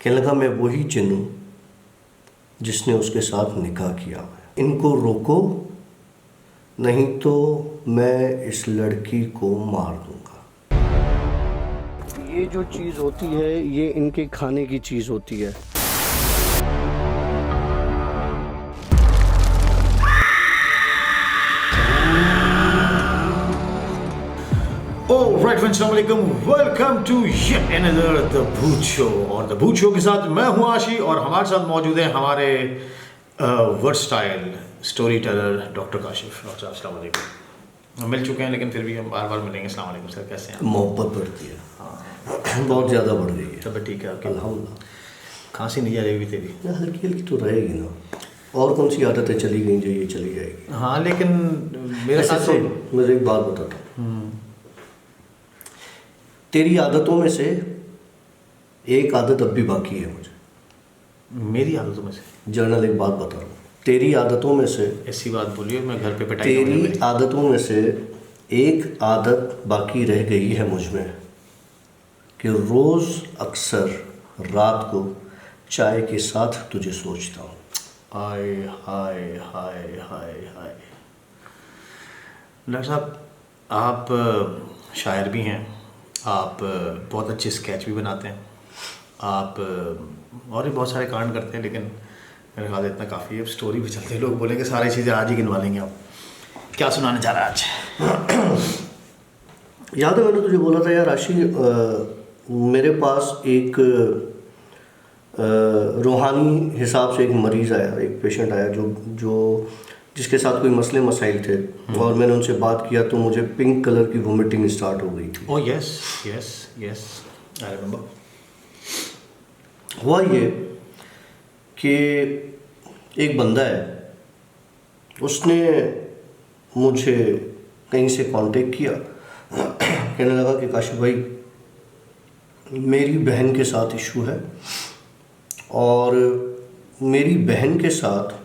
कहने लगा मैं वही जिन हूँ जिसने उसके साथ निकाह किया है। इनको रोको, नहीं तो मैं इस लड़की को मार दूंगा। ये जो चीज़ होती है ये इनके खाने की चीज़ होती है। राइट फ्रेंड्स, अस्सलाम वालेकुम, welcome to yet another the Bhoot show. और द भूत शो के साथ मैं हूं आशी और हमारे साथ मौजूद हैं हमारे versatile story teller doctor Kashif. Doctor साहब अस्सलाम वालेकुम। मिल चुके हैं लेकिन फिर भी हम बार बार मिलेंगे। अस्सलाम वालेकुम सर, कैसे हैं? मोहब्बत बढ़ती है, हाँ बहुत ज़्यादा बढ़ गई है। तब ठीक है आपकी? अल्हम्दुलिल्लाह। खांसी नहीं जा रही हुई तेरी? हल्की हल्की तो रहेगी ना, और कौन सी आदतें चली गई जो ये चली जाएगी। हाँ लेकिन मेरे साथ तो मुझे एक बात बताता हूँ, तेरी आदतों में से एक आदत अब भी बाकी है मुझे। मेरी आदतों में से? जर्नल एक बात बता रहा हूँ, तेरी आदतों में से ऐसी बात बोलिए, मैं घर पे पिटाई तेरी आदतों में से एक आदत बाकी रह गई है मुझ में कि रोज़ अक्सर रात को चाय के साथ तुझे सोचता हूँ। हाय हाय हाय हाय हाय। डॉक्टर साहब, आप शायर भी हैं, आप बहुत अच्छे स्केच भी बनाते हैं, आप और भी बहुत सारे कांड करते हैं, लेकिन मेरे ख्याल इतना काफ़ी है। स्टोरी भी चलते हैं, लोग बोलेंगे सारी चीज़ें आज ही गिनवा लेंगे। आप क्या सुनाने जा रहे हैं आज? याद है मैंने तुझे बोला था यार आशी, मेरे पास एक रूहानी हिसाब से एक मरीज़ आया, एक पेशेंट आया जो जिसके साथ कोई मसले मसाइल थे, और मैंने उनसे बात किया तो मुझे पिंक कलर की वोमिटिंग स्टार्ट हो गई थी। Oh yes yes yes, I remember. हुआ ये कि एक बंदा है, उसने मुझे कहीं से कांटेक्ट किया, कहने लगा कि काशिफ भाई मेरी बहन के साथ इशू है और मेरी बहन के साथ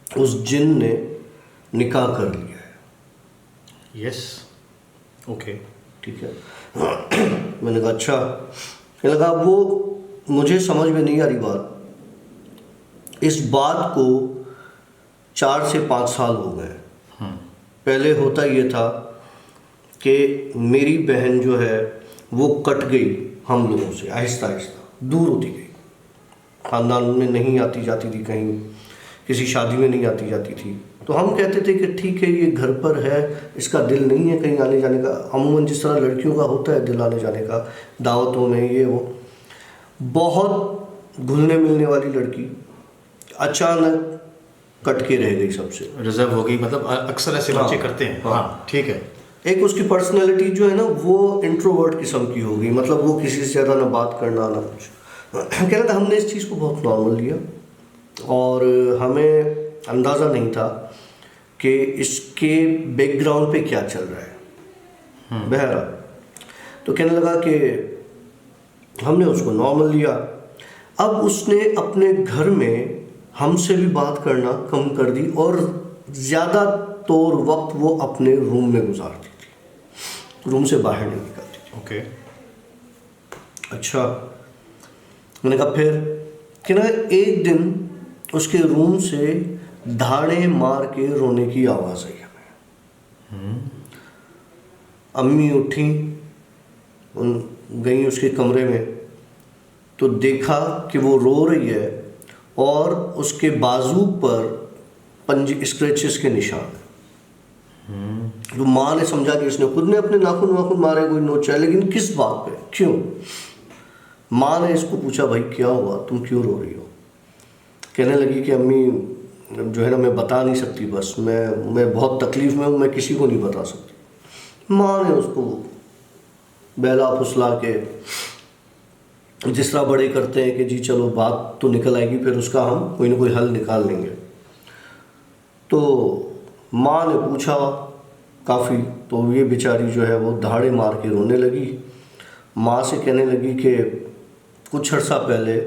उस जिन ने निकाह कर लिया है। यस, ओके, ठीक है। मैंने कहा अच्छा। कहने लगा वो मुझे समझ में नहीं आ रही बात, इस बात को 4 से 5 साल हो गए। पहले होता ये था कि मेरी बहन जो है वो कट गई हम लोगों से, आहिस्ता आहिस्ता दूर होती गई, ख़ानदान में नहीं आती जाती थी, कहीं किसी शादी में नहीं आती जाती थी। तो हम कहते थे कि ठीक है ये घर पर है, इसका दिल नहीं है कहीं आने जाने का। अमूमन जिस तरह लड़कियों का होता है दिल आने जाने का, दावतों में ये वो। बहुत घुलने मिलने वाली लड़की अचानक कट के रह गई, सबसे रिजर्व हो गई। मतलब अक्सर ऐसे बच्चे करते हैं। हाँ ठीक है। एक उसकी पर्सनैलिटी जो है ना वो इंट्रोवर्ट किस्म की हो गई, मतलब वो किसी से ज़्यादा ना बात करना ना कुछ। कह रहा था हमने इस चीज़ को बहुत नॉर्मल लिया और हमें अंदाज़ा नहीं था कि इसके बैकग्राउंड पे क्या चल रहा है। बहरहाल तो कहने लगा कि हमने उसको नॉर्मल लिया। अब उसने अपने घर में हमसे भी बात करना कम कर दी और ज़्यादा तौर वक्त वो अपने रूम में गुजारती थी, रूम से बाहर नहीं निकलती थी। ओके, अच्छा। मैंने कहा फिर कि ना एक दिन उसके रूम से धाड़े मार के रोने की आवाज़ आई हमें। अम्मी उठी, गई उसके कमरे में तो देखा कि वो रो रही है और उसके बाजू पर स्क्रैचेस के निशान हैं। तो माँ ने समझा कि इसने खुद ने अपने नाखून वाखून मारे, कोई नोच है, लेकिन किस बात पे, क्यों? माँ ने इसको पूछा भाई क्या हुआ, तुम क्यों रो रही हो? कहने लगी कि अम्मी जो है ना मैं बता नहीं सकती, बस मैं बहुत तकलीफ़ में हूँ, मैं किसी को नहीं बता सकती। माँ ने उसको बहला फुसला के जिस तरह बड़े करते हैं कि जी चलो बात तो निकल आएगी, फिर उसका हम कोई ना कोई हल निकाल लेंगे। तो माँ ने पूछा काफ़ी, तो ये बेचारी जो है वो धाड़े मार के रोने लगी। माँ से कहने लगी कि कुछ अर्सा पहले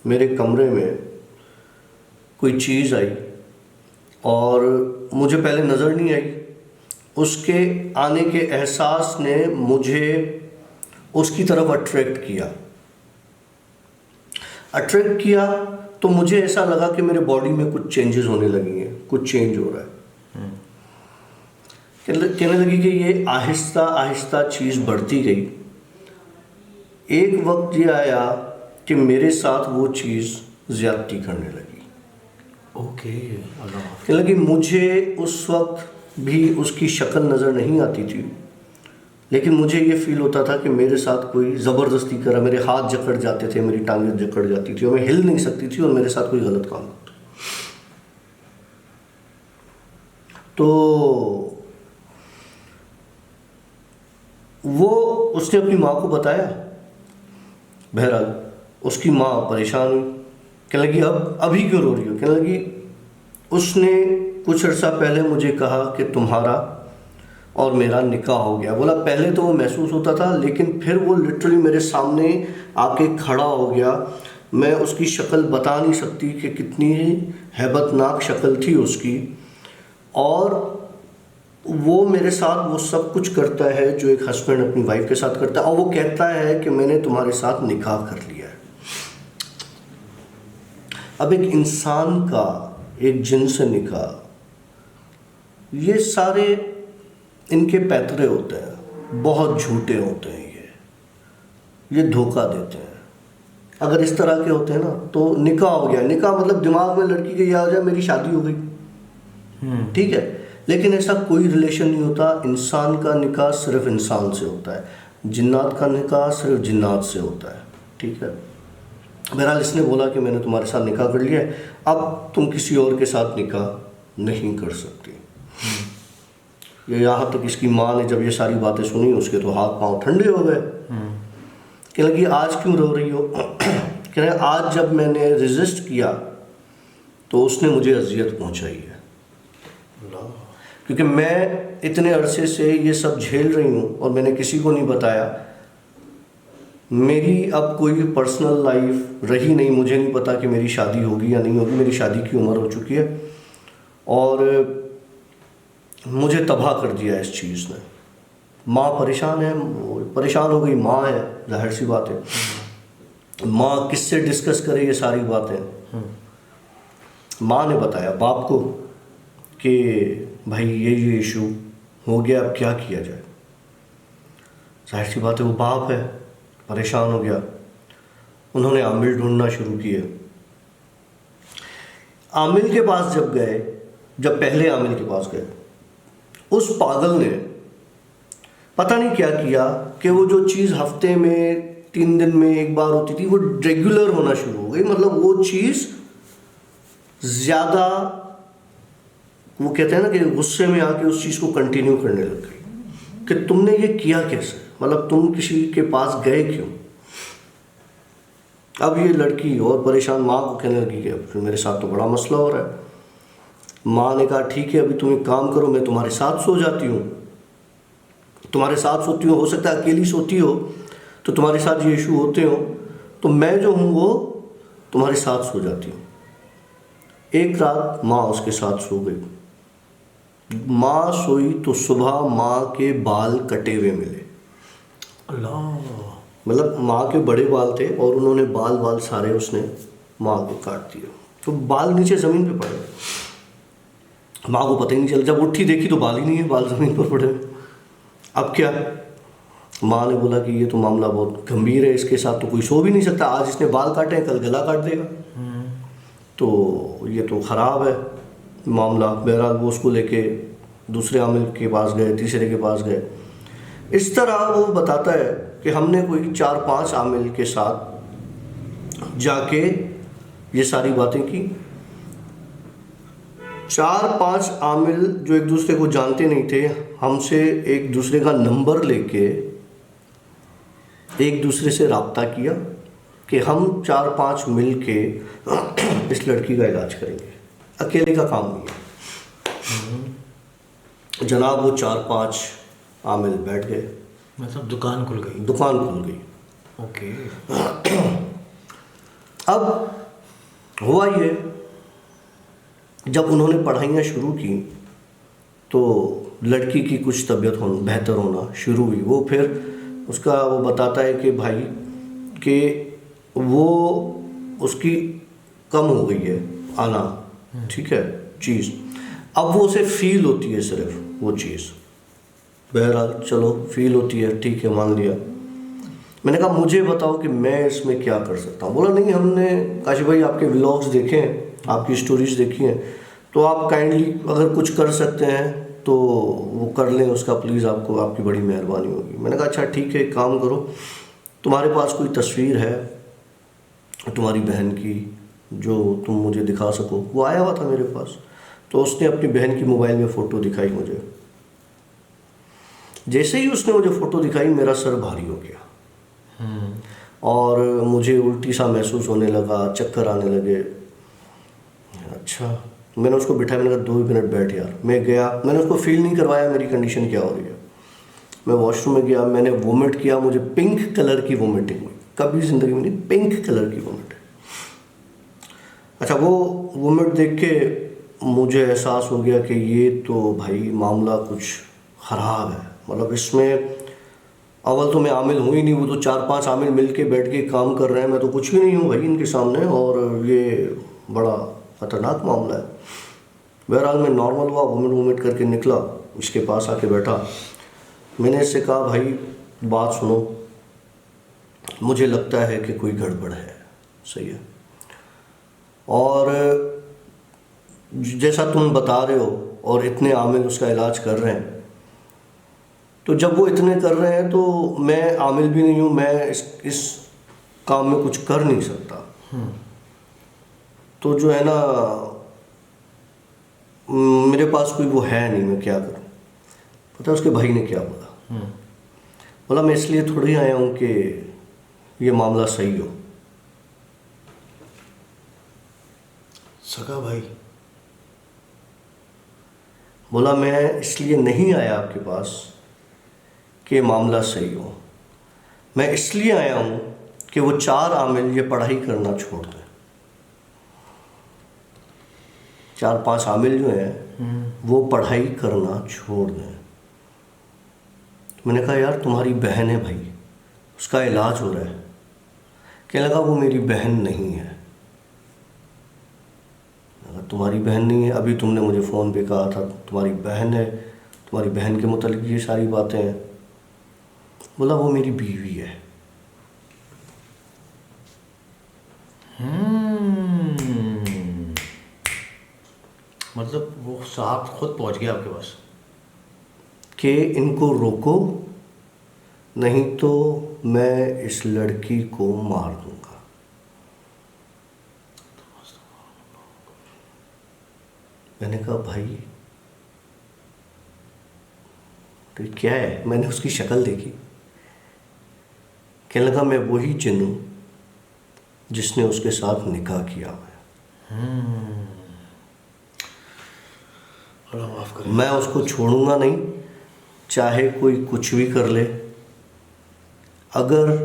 मेरे कमरे में कोई चीज़ आई और मुझे पहले नज़र नहीं आई, उसके आने के एहसास ने मुझे उसकी तरफ अट्रैक्ट किया। अट्रैक्ट किया तो मुझे ऐसा लगा कि मेरे बॉडी में कुछ चेंजेस होने लगी हैं, कुछ चेंज हो रहा है। कहने लगी कि ये आहिस्ता आहिस्ता चीज़ बढ़ती गई। एक वक्त ये आया कि मेरे साथ वो चीज़ ज़्यादती करने लगी। ओके, अल्लाह। कहने लगी मुझे उस वक्त भी उसकी शक्ल नज़र नहीं आती थी, लेकिन मुझे ये फील होता था कि मेरे साथ कोई ज़बरदस्ती कर रहा, मेरे हाथ जकड़ जाते थे, मेरी टांगें जकड़ जाती थी और मैं हिल नहीं सकती थी और मेरे साथ कोई गलत काम होता। तो वो उसने अपनी माँ को बताया। बहरहाल उसकी माँ परेशान हुई, कहने लगी अब अभी क्यों रो रही हो? कहने लगी उसने कुछ अर्सा पहले मुझे कहा कि तुम्हारा और मेरा निकाह हो गया। बोला पहले तो वो महसूस होता था, लेकिन फिर वो लिटरली मेरे सामने आके खड़ा हो गया। मैं उसकी शक्ल बता नहीं सकती कि कितनी हैबतनाक शक्ल थी उसकी, और वो मेरे साथ वो सब कुछ करता है जो एक हस्बैंड अपनी वाइफ के साथ करता है, और वो कहता है कि मैंने तुम्हारे साथ निकाह कर लिया है। अब एक इंसान का एक जिन से निकाह, ये सारे इनके पैतरे होते हैं, बहुत झूठे होते हैं, ये धोखा देते हैं। अगर इस तरह के होते हैं ना तो निकाह हो गया। निकाह मतलब दिमाग में लड़की के यह आ जाए मेरी शादी हो गई, ठीक है, लेकिन ऐसा कोई रिलेशन नहीं होता। इंसान का निकाह सिर्फ इंसान से होता है, जिन्नात का निकाह सिर्फ जिन्नात से होता है, ठीक है। बहरहाल इसने बोला कि मैंने तुम्हारे साथ निकाह कर लिया है, अब तुम किसी और के साथ निकाह नहीं कर सकती। ये यहाँ तक इसकी माँ ने जब ये सारी बातें सुनी उसके तो हाथ पांव ठंडे हो गए। कहने लगी आज क्यों रो रही हो? कह रहे आज जब मैंने रेजिस्ट किया तो उसने मुझे अजियत पहुँचाई है, क्योंकि मैं इतने अरसे से ये सब झेल रही हूँ और मैंने किसी को नहीं बताया। मेरी अब कोई पर्सनल लाइफ रही नहीं, मुझे नहीं पता कि मेरी शादी होगी या नहीं होगी। मेरी शादी की उम्र हो चुकी है और मुझे तबाह कर दिया इस चीज़ ने। माँ परेशान है, परेशान हो गई, माँ है, जाहिर सी बात है। माँ किससे डिस्कस करे ये सारी बातें? माँ ने बताया बाप को कि भाई ये इशू हो गया, अब क्या किया जाए। जाहिर सी बात है वो बाप है, परेशान हो गया। उन्होंने आमिल ढूंढना शुरू किया। आमिल के पास जब गए, जब पहले आमिल के पास गए, उस पागल ने पता नहीं क्या किया कि वो जो चीज़ हफ्ते में 3 दिन में एक बार होती थी वो रेगुलर होना शुरू हो गई। मतलब वो चीज़ ज़्यादा, वो कहते हैं ना कि गुस्से में आके उस चीज़ को कंटिन्यू करने लग गई कि तुमने ये किया कैसे, मतलब तुम किसी के पास गए क्यों? अब ये लड़की और परेशान माँ को कहने लगी कि फिर मेरे साथ तो बड़ा मसला हो रहा है। माँ ने कहा ठीक है, अभी तुम एक काम करो, मैं तुम्हारे साथ सो जाती हूँ, तुम्हारे साथ सोती हूँ, हो सकता है अकेली सोती हो तो तुम्हारे साथ ये इशू होते हो, तो मैं जो हूँ वो तुम्हारे साथ सो जाती हूँ। एक रात माँ उसके साथ सो गई। माँ सोई तो सुबह माँ के बाल कटे हुए मिले। अल्लाह। मतलब माँ के बड़े बाल थे और उन्होंने बाल सारे उसने माँ को काट दिए, तो बाल नीचे ज़मीन पे पड़े। माँ को पता ही नहीं चला, जब उठी देखी तो बाल ही नहीं है, बाल ज़मीन पर पड़े। अब क्या? माँ ने बोला कि ये तो मामला बहुत गंभीर है, इसके साथ तो कोई सो भी नहीं सकता। आज इसने बाल काटे हैं, कल गला काट देगा, तो ये तो ख़राब है मामला। बहरहाल वो उसको लेके दूसरे आमिल के पास गए, तीसरे के पास गए। इस तरह वो बताता है कि हमने कोई 4-5 आमिल के साथ जाके ये सारी बातें की। 4-5 आमिल जो एक दूसरे को जानते नहीं थे, हमसे एक दूसरे का नंबर लेके एक दूसरे से रब्ता किया कि हम 4-5 मिल के इस लड़की का इलाज करेंगे, अकेले का काम नहीं है। जनाब वो 4-5 आमिल बैठ गए, मतलब दुकान खुल गई। दुकान खुल गई। ओके। अब हुआ ये, जब उन्होंने पढ़ाइयाँ शुरू की तो लड़की की कुछ तबीयत बेहतर होना शुरू हुई। वो फिर उसका वो बताता है कि भाई कि वो उसकी कम हो गई है आना, ठीक है चीज़, अब वो उसे फील होती है सिर्फ वो चीज़। बहरहाल चलो फील होती है, ठीक है मान लिया। मैंने कहा मुझे बताओ कि मैं इसमें क्या कर सकता हूँ। बोला नहीं, हमने काशिफ भाई आपके व्लॉग्स देखे हैं, आपकी स्टोरीज देखी हैं, तो आप काइंडली अगर कुछ कर सकते हैं तो वो कर लें, उसका प्लीज़ आपको, आपकी बड़ी मेहरबानी होगी। मैंने कहा अच्छा ठीक है, एक काम करो, तुम्हारे पास कोई तस्वीर है तुम्हारी बहन की जो तुम मुझे दिखा सको? वो आया हुआ था मेरे पास, तो उसने अपनी बहन की मोबाइल में फ़ोटो दिखाई मुझे। जैसे ही उसने मुझे फ़ोटो दिखाई मेरा सर भारी हो गया और मुझे उल्टी सा महसूस होने लगा, चक्कर आने लगे। अच्छा, मैंने उसको बिठाया, मैंने कहा 2 मिनट बैठ यार। मैं गया, मैंने उसको फील नहीं करवाया मेरी कंडीशन क्या हो रही है। मैं वॉशरूम में गया, मैंने वोमिट किया, मुझे पिंक कलर की वोमिटिंग हुई, कभी ज़िंदगी में नहीं, पिंक कलर की वोमिट। अच्छा, वो वोमिट देख के मुझे एहसास हो गया कि ये तो भाई मामला कुछ ख़राब है। मतलब इसमें अव्वल तो मैं आमिल हूँ ही नहीं, वो तो 4-5 आमिल मिल के बैठ के काम कर रहे हैं, मैं तो कुछ भी नहीं हूँ भाई इनके सामने, और ये बड़ा ख़तरनाक मामला है। बहरहाल मैं नॉर्मल हुआ, वोमिट करके निकला, इसके पास आके बैठा। मैंने इससे कहा भाई बात सुनो, मुझे लगता है कि कोई गड़बड़ है, सही है, और जैसा तुम बता रहे हो और इतने आमिल उसका इलाज कर रहे हैं, तो जब वो इतने कर रहे हैं तो मैं आमिल भी नहीं हूँ, मैं इस काम में कुछ कर नहीं सकता। तो जो है ना, मेरे पास कोई वो है नहीं, मैं क्या करूँ? पता है उसके भाई ने क्या बोला? बोला मैं इसलिए थोड़ी आया हूँ कि ये मामला सही हो। सगा भाई? बोला मैं इसलिए नहीं आया आपके पास कि मामला सही हो, मैं इसलिए आया हूँ कि वो 4 आमिल ये पढ़ाई करना छोड़ दें। 4-5 आमिल जो हैं वो पढ़ाई करना छोड़ दें। मैंने कहा यार तुम्हारी बहन है भाई, उसका इलाज हो रहा है। कहने लगा वो मेरी बहन नहीं है। तुम्हारी बहन नहीं है? अभी तुमने मुझे फ़ोन पे कहा था तुम्हारी बहन है, तुम्हारी बहन के मुतालिक ये सारी बातें हैं। बोला वो मेरी बीवी है। मतलब वो साहब खुद पहुंच गया आपके पास कि इनको रोको नहीं तो मैं इस लड़की को मार दूंगा। मैंने कहा भाई तो क्या है? मैंने उसकी शक्ल देखी, कहने लगा मैं वही जिन हूँ जिसने उसके साथ निकाह किया है। माफ करें, मैं उसको छोड़ूंगा नहीं, चाहे कोई कुछ भी कर ले। अगर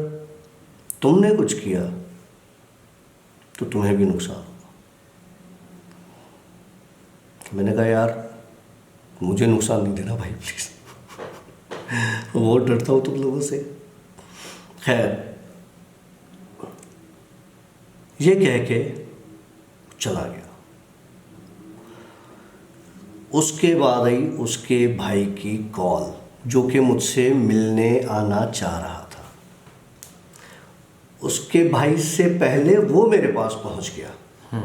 तुमने कुछ किया तो तुम्हें भी नुकसान होगा। मैंने कहा यार मुझे नुकसान नहीं देना भाई प्लीज़, बहुत डरता हूँ तुम लोगों से। खैर ये कह के चला गया। उसके बाद आई उसके भाई की कॉल, जो कि मुझसे मिलने आना चाह रहा था। उसके भाई से पहले वो मेरे पास पहुंच गया।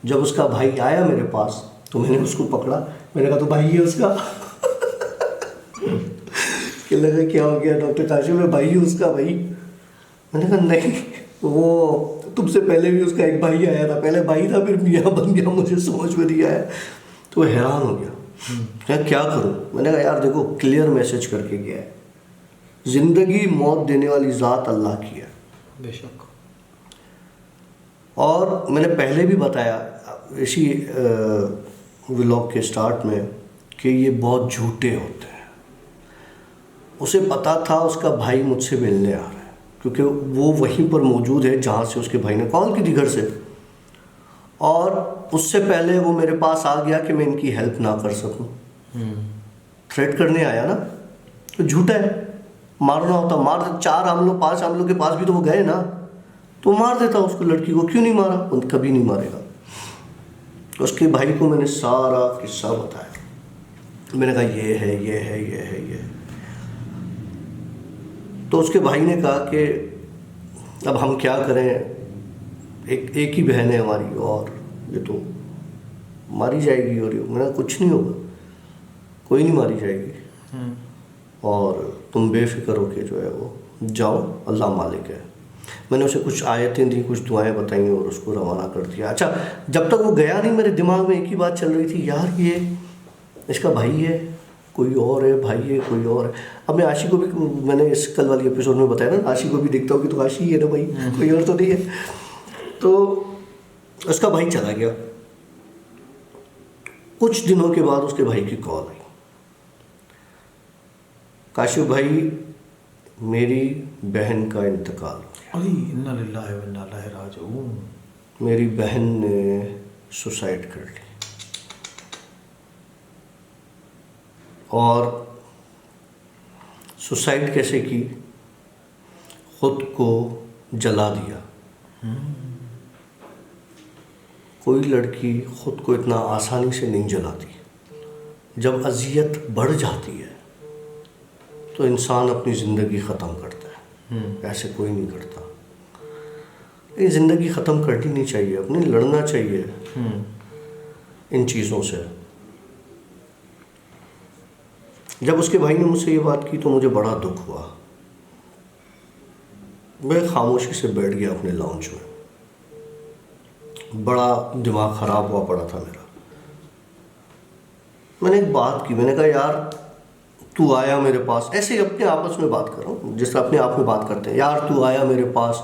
जब उसका भाई आया मेरे पास तो मैंने उसको पकड़ा, मैंने कहा तो भाई है उसका। कि लगा क्या हो गया डॉक्टर काशिफ में, भाई है उसका भाई? मैंने कहा नहीं, वो तुमसे पहले भी उसका एक भाई आया था, पहले भाई था फिर मियाँ बन गया, मुझे समझ में नहीं आया। तो हैरान हो गया, क्या करूं? मैंने कहा यार देखो क्लियर मैसेज करके गया है, जिंदगी मौत देने वाली ज़ात अल्लाह की है बेशक। और मैंने पहले भी बताया इसी व्लॉग के स्टार्ट में कि ये बहुत झूठे होते हैं। उसे पता था उसका भाई मुझसे मिलने आ रहा है, क्योंकि वो वहीं पर मौजूद है जहाँ से उसके भाई ने कॉल की थी घर से, और उससे पहले वो मेरे पास आ गया कि मैं इनकी हेल्प ना कर सकूं। थ्रेट करने आया ना, तो झूठा है। मारना होता मार, 4 आमलों 5 आमलों के पास भी तो वो गए ना, तो मार देता उसको, लड़की को। क्यों नहीं मारा? कभी नहीं मारेगा। उसके भाई को मैंने सारा किस्सा बताया। मैंने कहा ये है, ये है, ये है, ये है। तो उसके भाई ने कहा कि अब हम क्या करें, एक ही बहन है हमारी और ये तो मारी जाएगी। और मैंने कहा कुछ नहीं होगा, कोई नहीं मारी जाएगी, और तुम बेफिक्र होके जो है वो जाओ, अल्लाह मालिक है। मैंने उसे कुछ आयतें दी, कुछ दुआएं बताई और उसको रवाना कर दिया। अच्छा, जब तक वो गया नहीं मेरे दिमाग में एक ही बात चल रही थी, यार ये इसका भाई है, कोई और है, भाई है, कोई और है। अब मैं आशी को भी, मैंने इस कल वाली एपिसोड में बताया ना, आशी को भी देखता हूँ कि तो आशी ही है ना भाई, कोई और तो नहीं है। तो उसका भाई चला गया। कुछ दिनों के बाद उसके भाई की कॉल आई, काशिफ भाई मेरी बहन का इंतकाल हो गया। अरे इन्ना लिल्लाहि व इन्ना इलैहि राजिऊन। मेरी बहन ने सुसाइड कर ली और सुसाइड कैसे की? खुद को जला दिया। कोई लड़की खुद को इतना आसानी से नहीं जलाती। जब अजियत बढ़ जाती है तो इंसान अपनी ज़िंदगी ख़त्म करता है। ऐसे कोई नहीं करता। ये ज़िंदगी ख़त्म करनी नहीं चाहिए, अपनी लड़ना चाहिए इन चीज़ों से। जब उसके भाई ने मुझसे ये बात की तो मुझे बड़ा दुख हुआ। मैं खामोशी से बैठ गया अपने लाउंज में। बड़ा दिमाग ख़राब हुआ पड़ा था मेरा। मैंने एक बात की, मैंने कहा यार तू आया मेरे पास, ऐसे ही अपने आपस में बात कर रहा हूँ जिस तरह अपने आप में बात करते हैं। यार तू आया मेरे पास,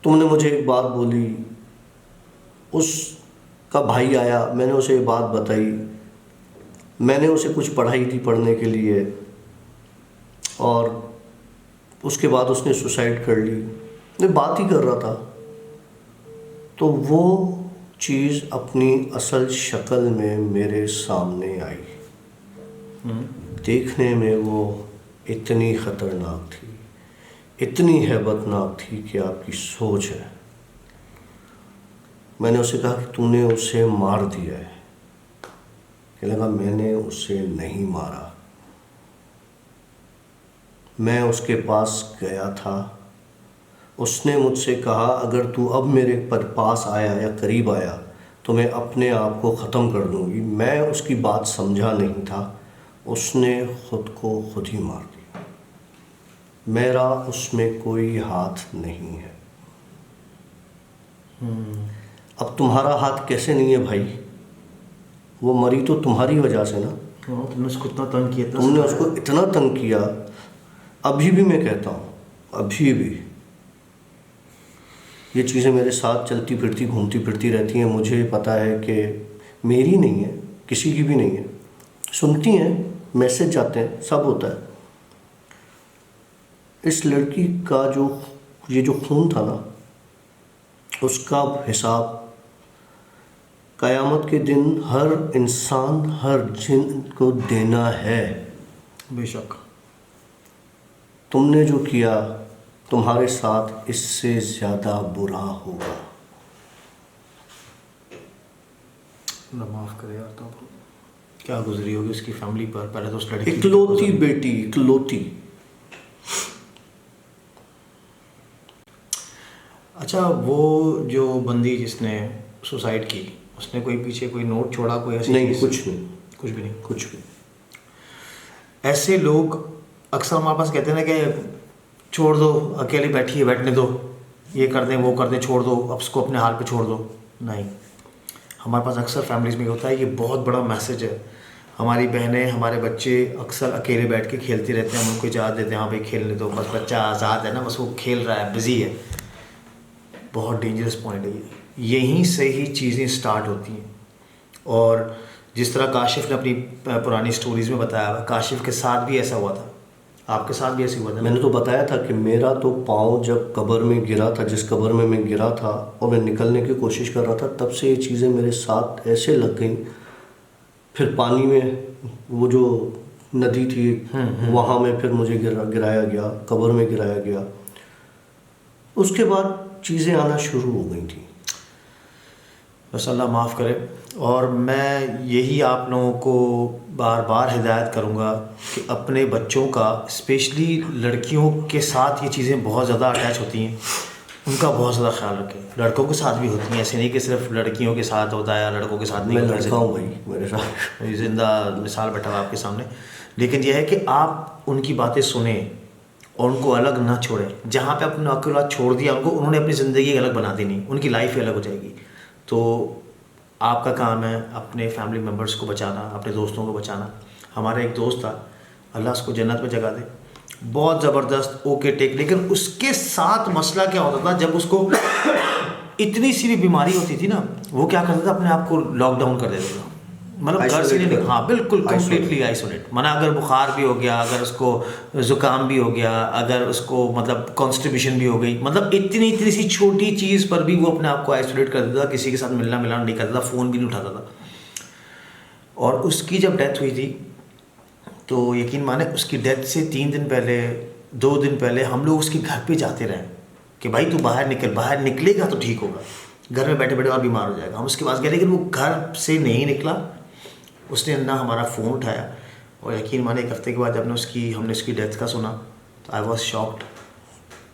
तुमने मुझे एक बात बोली, उसका भाई आया, मैंने उसे ये बात बताई, मैंने उसे कुछ पढ़ाई थी पढ़ने के लिए, और उसके बाद उसने सुसाइड कर ली। मैं बात ही कर रहा था तो वो चीज़ अपनी असल शक्ल में मेरे सामने आई। देखने में वो इतनी ख़तरनाक थी, इतनी हैबतनाक थी कि आपकी सोच है। मैंने उसे कहा कि तूने उसे मार दिया है। कहने लगा मैंने उसे नहीं मारा, मैं उसके पास गया था, उसने मुझसे कहा अगर तू अब मेरे पास आया या करीब आया तो मैं अपने आप को ख़त्म कर दूंगी। मैं उसकी बात समझा नहीं था, उसने ख़ुद को खुद ही मार दिया। मेरा उसमें कोई हाथ नहीं है। अब तुम्हारा हाथ कैसे नहीं है भाई? वो मरी तो तुम्हारी वजह से ना। तुमने उसको इतना तंग किया, तुमने उसको इतना तंग किया। अभी भी मैं कहता हूँ, अभी भी ये चीज़ें मेरे साथ चलती फिरती घूमती फिरती रहती हैं। मुझे पता है कि मेरी नहीं है, किसी की भी नहीं है। सुनती हैं, मैसेज जाते हैं, सब होता है। इस लड़की का ये जो खून था ना, उसका हिसाब क़यामत के दिन हर इंसान, हर जिन को देना है। बेशक तुमने जो किया तुम्हारे साथ इससे ज़्यादा बुरा होगा। अल्लाह माफ़ करे यार। तो क्या गुजरी होगी उसकी फैमिली पर? पहले तो उस लड़की की इकलौती बेटी, इकलौती। अच्छा, वो जो बंदी जिसने सुसाइड की, उसने कोई पीछे कोई नोट छोड़ा, कोई ऐसी नहीं, चीज़? कुछ नहीं, कुछ भी नहीं। कुछ भी। ऐसे लोग अक्सर हमारे पास कहते हैं ना कि छोड़ दो, अकेले बैठी है, बैठने दो, ये कर दें, वो कर दें, छोड़ दो, अब उसको अपने हाल पे छोड़ दो। नहीं, हमारे पास अक्सर फैमिलीज़ में होता है, ये बहुत बड़ा मैसेज है। हमारी बहनें, हमारे बच्चे अक्सर अकेले बैठ के खेलते रहते हैं, हम उनको इजाज़त देते हैं, हाँ भाई खेलने दो, बस बच्चा आज़ाद है ना, बस वो खेल रहा है, बिज़ी है। बहुत डेंजरस पॉइंट है ये। यहीं से ही चीज़ें स्टार्ट होती हैं। और जिस तरह काशिफ ने अपनी पुरानी स्टोरीज़ में बताया, काशिफ के साथ भी ऐसा हुआ था, आपके साथ भी ऐसे हुआ था। मैंने तो बताया था कि मेरा तो पाँव जब कब्र में गिरा था, जिस कब्र में मैं गिरा था और मैं निकलने की कोशिश कर रहा था, तब से ये चीज़ें मेरे साथ ऐसे लग गई। फिर पानी में, वो जो नदी थी वहाँ में फिर मुझे गिराया गया, कब्र में गिराया गया। उसके बाद चीज़ें आना शुरू हो गई थी। बस अल्लाह माफ़ करे। और मैं यही आप लोगों को बार बार हिदायत करूँगा कि अपने बच्चों का, स्पेशली लड़कियों के साथ ये चीज़ें बहुत ज़्यादा अटैच होती हैं, उनका बहुत ज़्यादा ख्याल रखें। लड़कों के साथ भी होती हैं, ऐसे नहीं कि सिर्फ लड़कियों के साथ होता है या लड़कों के साथ नहीं मैं होता है। लड़का हूँ भाई, मेरे साथ ज़िंदा मिसाल बैठा हुआ आपके सामने। लेकिन यह है कि आप उनकी बातें सुने और उनको अलग ना छोड़ें। जहाँ पे अपने अकेला छोड़ दिया उनको, उन्होंने अपनी ज़िंदगी अलग बना देनी, उनकी लाइफ ही अलग हो जाएगी। तो आपका काम है अपने फैमिली मेम्बर्स को बचाना, अपने दोस्तों को बचाना। हमारा एक दोस्त था, अल्लाह उसको जन्नत में जगह दे, बहुत ज़बरदस्त ओके टेक। लेकिन उसके साथ मसला क्या होता था, जब उसको इतनी सी भी बीमारी होती थी ना, वो क्या करता था, अपने आप को लॉकडाउन कर देता था। मतलब घर से नहीं, हाँ बिल्कुल कम्प्लीटली आइसोलेट। माना अगर बुखार भी हो गया, अगर उसको ज़ुकाम भी हो गया, अगर उसको मतलब कॉन्स्टिपेशन भी हो गई, मतलब इतनी सी छोटी चीज़ पर भी वो अपने आप को आइसोलेट कर देता था। किसी के साथ मिलना मिलाना नहीं करता था, फ़ोन भी नहीं उठाता था। और उसकी जब डेथ हुई थी, तो यकीन माने उसकी डेथ से 3 दिन पहले, 2 दिन पहले हम लोग उसके घर पे जाते रहे कि भाई तू बाहर निकल, बाहर निकलेगा तो ठीक होगा, घर में बैठे बैठे और बीमार हो जाएगा। हम उसके पास गए, लेकिन वो घर से नहीं निकला। उसने ना हमारा फ़ोन उठाया। और यकीन माने 1 हफ़्ते के बाद जब हमने उसकी डेथ का सुना, तो आई वॉज शॉक्ड।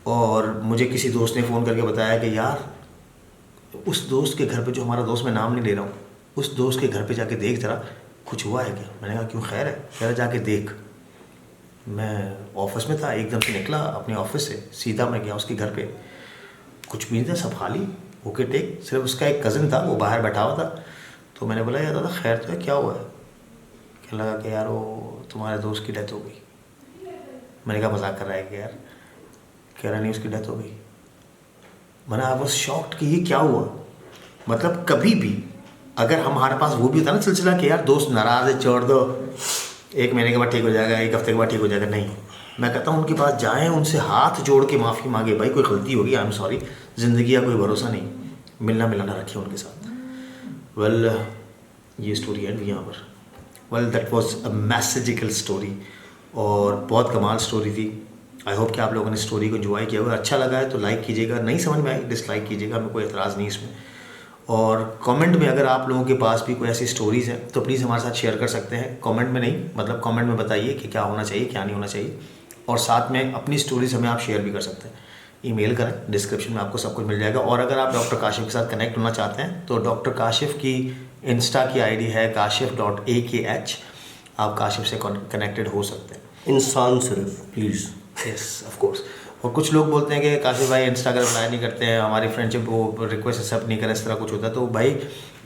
और मुझे किसी दोस्त ने फ़ोन करके बताया कि यार उस दोस्त के घर पे, जो हमारा दोस्त, मैं नाम नहीं ले रहा हूँ, उस दोस्त के घर पे जाके देख जरा, कुछ हुआ है क्या। मैंने कहा क्यों, खैर है। कह रहा जाके देख। मैं ऑफिस में था, एकदम से निकला अपने ऑफिस से, सीधा मैं गया उसके घर पे। कुछ भी नहीं था, सब खाली, ओके टेक। सिर्फ उसका एक कज़न था, वो बाहर बैठा हुआ था। तो मैंने बोला यार दादा खैर तो है, क्या हुआ है। कहने लगा कि यार वो तुम्हारे दोस्त की डेथ हो गई। मैंने कहा मजाक कर रहा है कि यार। कह रहा नहीं, उसकी डेथ हो गई। मैंने आई वॉज शॉक्ड कि ये क्या हुआ। मतलब कभी भी अगर हमारे पास वो भी होता ना सिलसिला कि यार दोस्त नाराज़ है, छोड़ दो, 1 महीने के बाद ठीक हो जाएगा, 1 हफ्ते के बाद ठीक हो जाएगा, नहीं। मैं कहता हूँ उनके पास जाएँ, उनसे हाथ जोड़ के माफ़ी मांगे, भाई कोई गलती होगी, आई एम सॉरी, ज़िंदगी का कोई भरोसा नहीं, मिलना मिलाना रखिए उनके साथ। वेल ये स्टोरी एंड यहाँ पर। Well that was a magical story और बहुत कमाल स्टोरी थी। आई होप कि आप लोगों ने स्टोरी को एंजॉय किया होगा। अच्छा लगा है तो लाइक कीजिएगा, नहीं समझ में आई डिसलाइक कीजिएगा, हमें कोई एतराज़ नहीं इसमें। और कमेंट में अगर आप लोगों के पास भी कोई ऐसी स्टोरीज़ हैं तो प्लीज़ हमारे साथ शेयर कर सकते हैं। कमेंट में नहीं, मतलब कमेंट में बताइए कि क्या होना चाहिए, क्या नहीं होना चाहिए। और साथ में अपनी स्टोरीज़ हमें आप शेयर भी कर सकते हैं। ईमेल करें, डिस्क्रिप्शन में आपको सब कुछ मिल जाएगा। और अगर आप डॉक्टर काशिफ के साथ कनेक्ट होना चाहते हैं तो डॉक्टर काशिफ की इंस्टा की आईडी है kashif.akh। आप काशिफ से कनेक्टेड हो सकते हैं। इंसान सिर्फ, प्लीज़। Yes of course. और कुछ लोग बोलते हैं कि काशिफ भाई इंस्टाग्राम रिप्लाई नहीं करते हैं, हमारी फ्रेंडशिप वो रिक्वेस्ट एक्सेप्ट नहीं करें, इस तरह कुछ होता है। तो भाई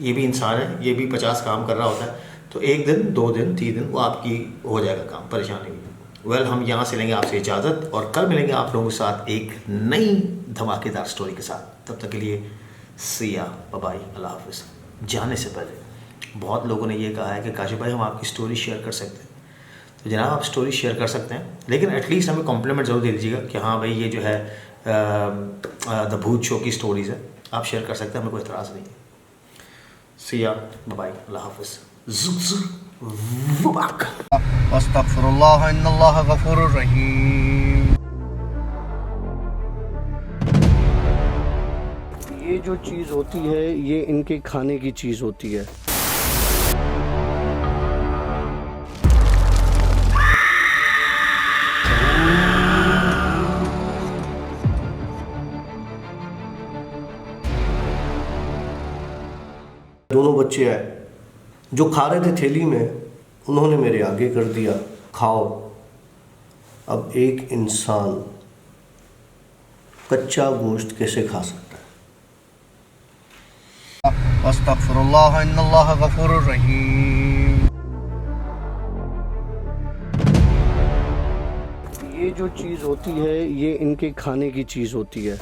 ये भी इंसान है, ये भी 50 काम कर रहा होता है। तो 1 दिन, 2 दिन, 3 दिन वो आपकी हो जाएगा काम, परेशानी नहीं। वेल हम यहाँ से लेंगे आपसे इजाज़त और कल मिलेंगे आप लोगों के साथ एक नई धमाकेदार स्टोरी के साथ। तब तक के लिए सी या बाय, अल्लाह हाफिज़। जाने से पहले बहुत लोगों ने ये कहा है कि काशिफ भाई हम आपकी स्टोरी शेयर कर सकते हैं। तो जनाब आप स्टोरी शेयर कर सकते हैं, लेकिन एटलीस्ट हमें कॉम्प्लीमेंट ज़रूर दे दीजिएगा कि हाँ भाई ये जो है द भूत शो की स्टोरीज़ है, आप शेयर कर सकते हैं, हमें कोई एतराज़ नहीं है। सी या बाय, अल्लाह हाफिज़। अस्तगफिरुल्लाह इन्नल्लाह गफूरुर रहीम। ये जो चीज़ होती है ये इनके खाने की चीज़ होती है। दोनों बच्चे आए, जो खा रहे थे थैली में, उन्होंने मेरे आगे कर दिया, खाओ। अब एक इंसान कच्चा गोश्त कैसे खा सकता है। अस्तगफिरुल्लाह इन्नल्लाह गफूरुर रहीम। ये जो चीज़ होती है ये इनके खाने की चीज़ होती है।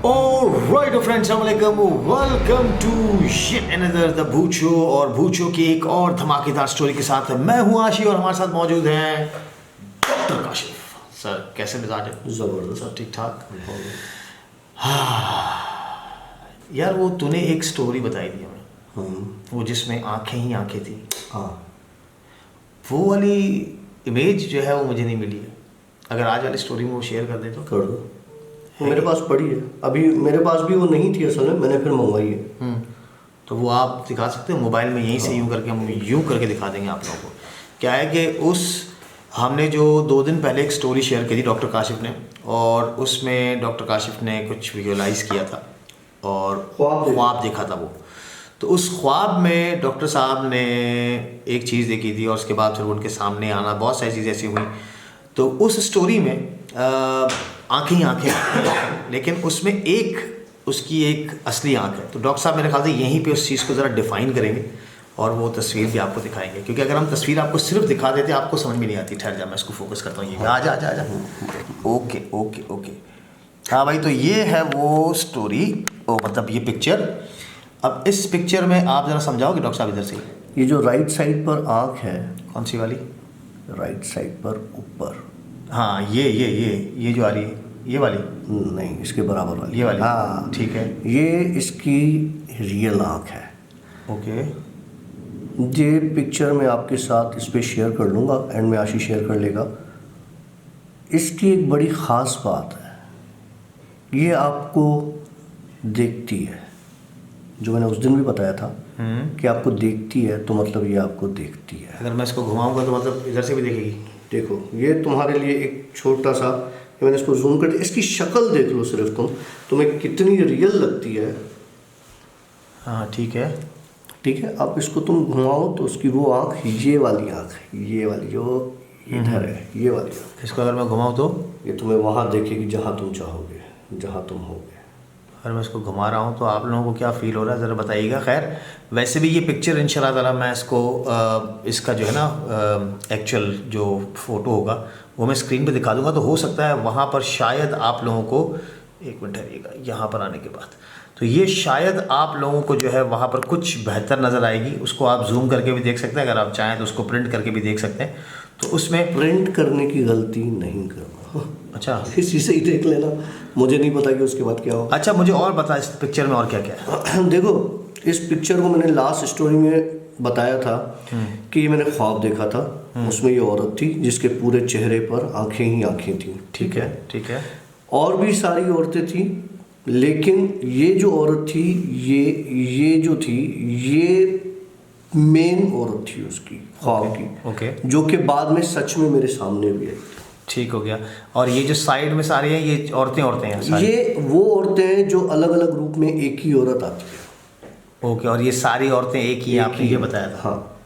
Alright friends, welcome to yet another the Bhoot show. और भूत शो की एक और धमाकेदार स्टोरी के साथ मैं हूँ आशी और हमारे साथ मौजूद हैं डॉक्टर काशिफ। सर कैसे मिजाज है? ज़बरदस्त। सब ठीक ठाक। यार वो तूने एक स्टोरी बताई थी हमें, वो जिसमें आंखें ही आंखें थी, हाँ, वो वाली इमेज जो है वो मुझे नहीं मिली है। अगर आज वाली स्टोरी में वो शेयर कर दे तो कर दो। वो मेरे पास पड़ी है अभी, मेरे पास भी वो नहीं थी असल में, मैंने फिर मंगवाई है। तो वो आप दिखा सकते हो मोबाइल में, यहीं से यूँ करके हम यूँ करके दिखा देंगे आप लोगों को। क्या है कि हमने जो 2 दिन पहले एक स्टोरी शेयर की थी डॉक्टर काशिफ ने, और उसमें डॉक्टर काशिफ ने कुछ विजुअलाइज़ किया था और ख्वाब देखा था वो। तो उस ख्वाब में डॉक्टर साहब ने एक चीज़ देखी थी और उसके बाद फिर उनके सामने आना, बहुत सारी चीज़ें ऐसी हुई। तो उस स्टोरी में आँखें ही आँखें, लेकिन उसमें उसकी एक असली आँख है। तो डॉक्टर साहब मेरे ख्याल से यहीं पे उस चीज़ को ज़रा डिफ़ाइन करेंगे और वो तस्वीर भी आपको दिखाएंगे, क्योंकि अगर हम तस्वीर आपको सिर्फ दिखा देते आपको समझ में नहीं आती। ठहर जा, मैं इसको फोकस करता हूँ। ये आ जा। ओके ओके ओके, हाँ भाई, तो ये है वो स्टोरी, मतलब ये पिक्चर। अब इस पिक्चर में आप ज़रा समझाओगे डॉक्टर साहब इधर से। ये जो राइट साइड पर आँख है, कौन सी वाली? राइट साइड पर ऊपर, हाँ, ये जो आ रही है, ये वाली नहीं, इसके बराबर वाली, ये वाली, हाँ ठीक है। ये इसकी रियल आँख है। ओके, ये पिक्चर मैं आपके साथ इस पर शेयर कर लूँगा, एंड में आशीष शेयर कर लेगा। इसकी एक बड़ी ख़ास बात है, ये आपको देखती है, जो मैंने उस दिन भी बताया था कि आपको देखती है, तो मतलब ये आपको देखती है। अगर मैं इसको घुमाऊंगा तो मतलब इधर से भी देखेगी। देखो, ये तुम्हारे लिए एक छोटा सा, मैंने इसको जूम कर दिया, इसकी शक्ल देख लो सिर्फ तुम, तुम्हें कितनी रियल लगती है। हाँ, ठीक है। ठीक है, अब इसको तुम घुमाओ तो उसकी वो आँख, ये वाली आँख, ये वाली जो इधर है, ये वाली आँख, इसको अगर मैं घुमाऊँ तो ये तुम्हें वहाँ देखेगी जहाँ तुम चाहोगे, जहाँ तुम होगे। अगर मैं इसको घुमा रहा हूँ तो आप लोगों को क्या फ़ील हो रहा है ज़रा बताइएगा। खैर, वैसे भी ये पिक्चर इंशाल्लाह ताला मैं इसको इसका जो है ना एक्चुअल जो फ़ोटो होगा वो मैं स्क्रीन पे दिखा दूँगा। तो हो सकता है वहाँ पर शायद आप लोगों को, एक मिनट ठहरिएगा, यहाँ पर आने के बाद तो ये शायद आप लोगों को जो है वहाँ पर कुछ बेहतर नज़र आएगी। उसको आप जूम करके भी देख सकते हैं, अगर आप चाहें तो उसको प्रिंट करके भी देख सकते हैं। तो उसमें प्रिंट करने की गलती नहीं करना। अच्छा, इसी से ही देख लेना, मुझे नहीं पता कि उसके बाद क्या हो। अच्छा, मुझे और बता इस पिक्चर में और क्या क्या है। देखो, इस पिक्चर को मैंने लास्ट स्टोरी में बताया था कि ये मैंने ख्वाब देखा था, उसमें ये औरत थी जिसके पूरे चेहरे पर आंखें ही आंखें थी। ठीक है, ठीक है। और भी सारी औरतें थी, लेकिन ये जो औरत थी, ये जो थी, ये मेन औरत थी उसकी ख्वाब की, ओके, जो कि बाद में सच में मेरे सामने भी आई। ठीक हो गया। और ये जो साइड में सारी हैं, ये औरतें हैं सारी? ये वो औरतें हैं जो अलग अलग रूप में एक ही औरत आती है। ओके, और ये सारी औरतें एक ही, आपने ये बताया था? हाँ।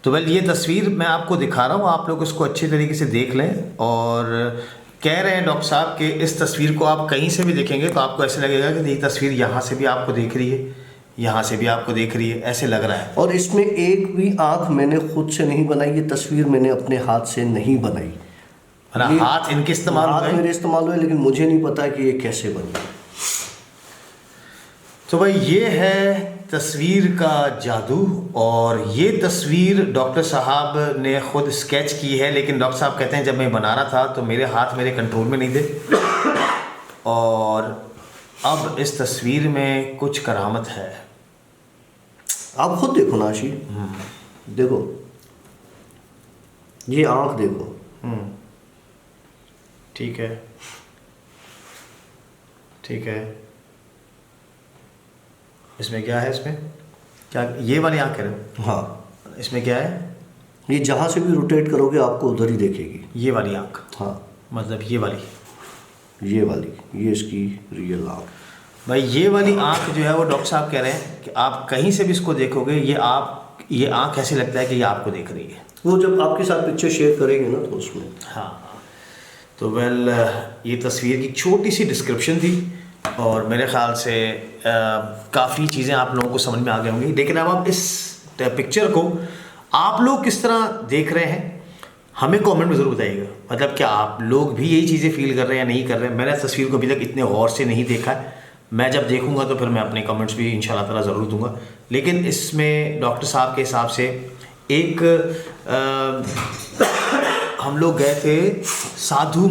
तो वेल, ये तस्वीर मैं आपको दिखा रहा हूँ, आप लोग इसको अच्छे तरीके से देख लें। और कह रहे हैं डॉक्टर साहब कि इस तस्वीर को आप कहीं से भी देखेंगे तो आपको ऐसे लगेगा कि ये तस्वीर यहाँ से भी आपको देख रही है, यहाँ से भी आपको देख रही है, ऐसे लग रहा है। और इसमें एक भी आँख मैंने खुद से नहीं बनाई, ये तस्वीर मैंने अपने हाथ से नहीं बनाई। हाथ इनके इस्तेमाल हुए, मेरे इस्तेमाल हुए, लेकिन मुझे नहीं पता कि ये कैसे बनी। तो भाई, ये है तस्वीर का जादू। और ये तस्वीर डॉक्टर साहब ने खुद स्केच की है, लेकिन डॉक्टर साहब कहते हैं जब मैं बना रहा था तो मेरे हाथ मेरे कंट्रोल में नहीं थे। और अब इस तस्वीर में कुछ करामत है। आप खुद देखो नाशी, देखो ये आँख देखो। ठीक है, ठीक है। इसमें क्या है? इसमें क्या, ये वाली आँख कह रहे हो? हाँ, इसमें क्या है? ये जहाँ से भी रोटेट करोगे आपको उधर ही देखेगी। ये वाली आँख? हाँ, मतलब ये वाली, ये इसकी रियल आँख। भाई, ये वाली आँख जो है वो डॉक्टर साहब कह रहे हैं कि आप कहीं से भी इसको देखोगे, ये आँख ऐसे लगता है कि ये आपको देख रही है। वो जब आपके साथ पिक्चर शेयर करेंगे ना तो उसमें। हाँ, तो वेल, ये तस्वीर की छोटी सी डिस्क्रिप्शन थी और मेरे ख़्याल से काफ़ी चीज़ें आप लोगों को समझ में आ गई होंगी। लेकिन अब आप इस पिक्चर को आप लोग किस तरह देख रहे हैं हमें कमेंट में ज़रूर बताइएगा। मतलब क्या आप लोग भी यही चीज़ें फील कर रहे हैं या नहीं कर रहे हैं? मैंने तस्वीर को अभी तक इतने गौर से नहीं देखा है, मैं जब देखूंगा तो फिर मैं अपने कमेंट्स भी इंशाल्लाह ताला ज़रूर दूंगा। लेकिन इसमें डॉक्टर साहब के हिसाब से एक हम लोग गए थे साधु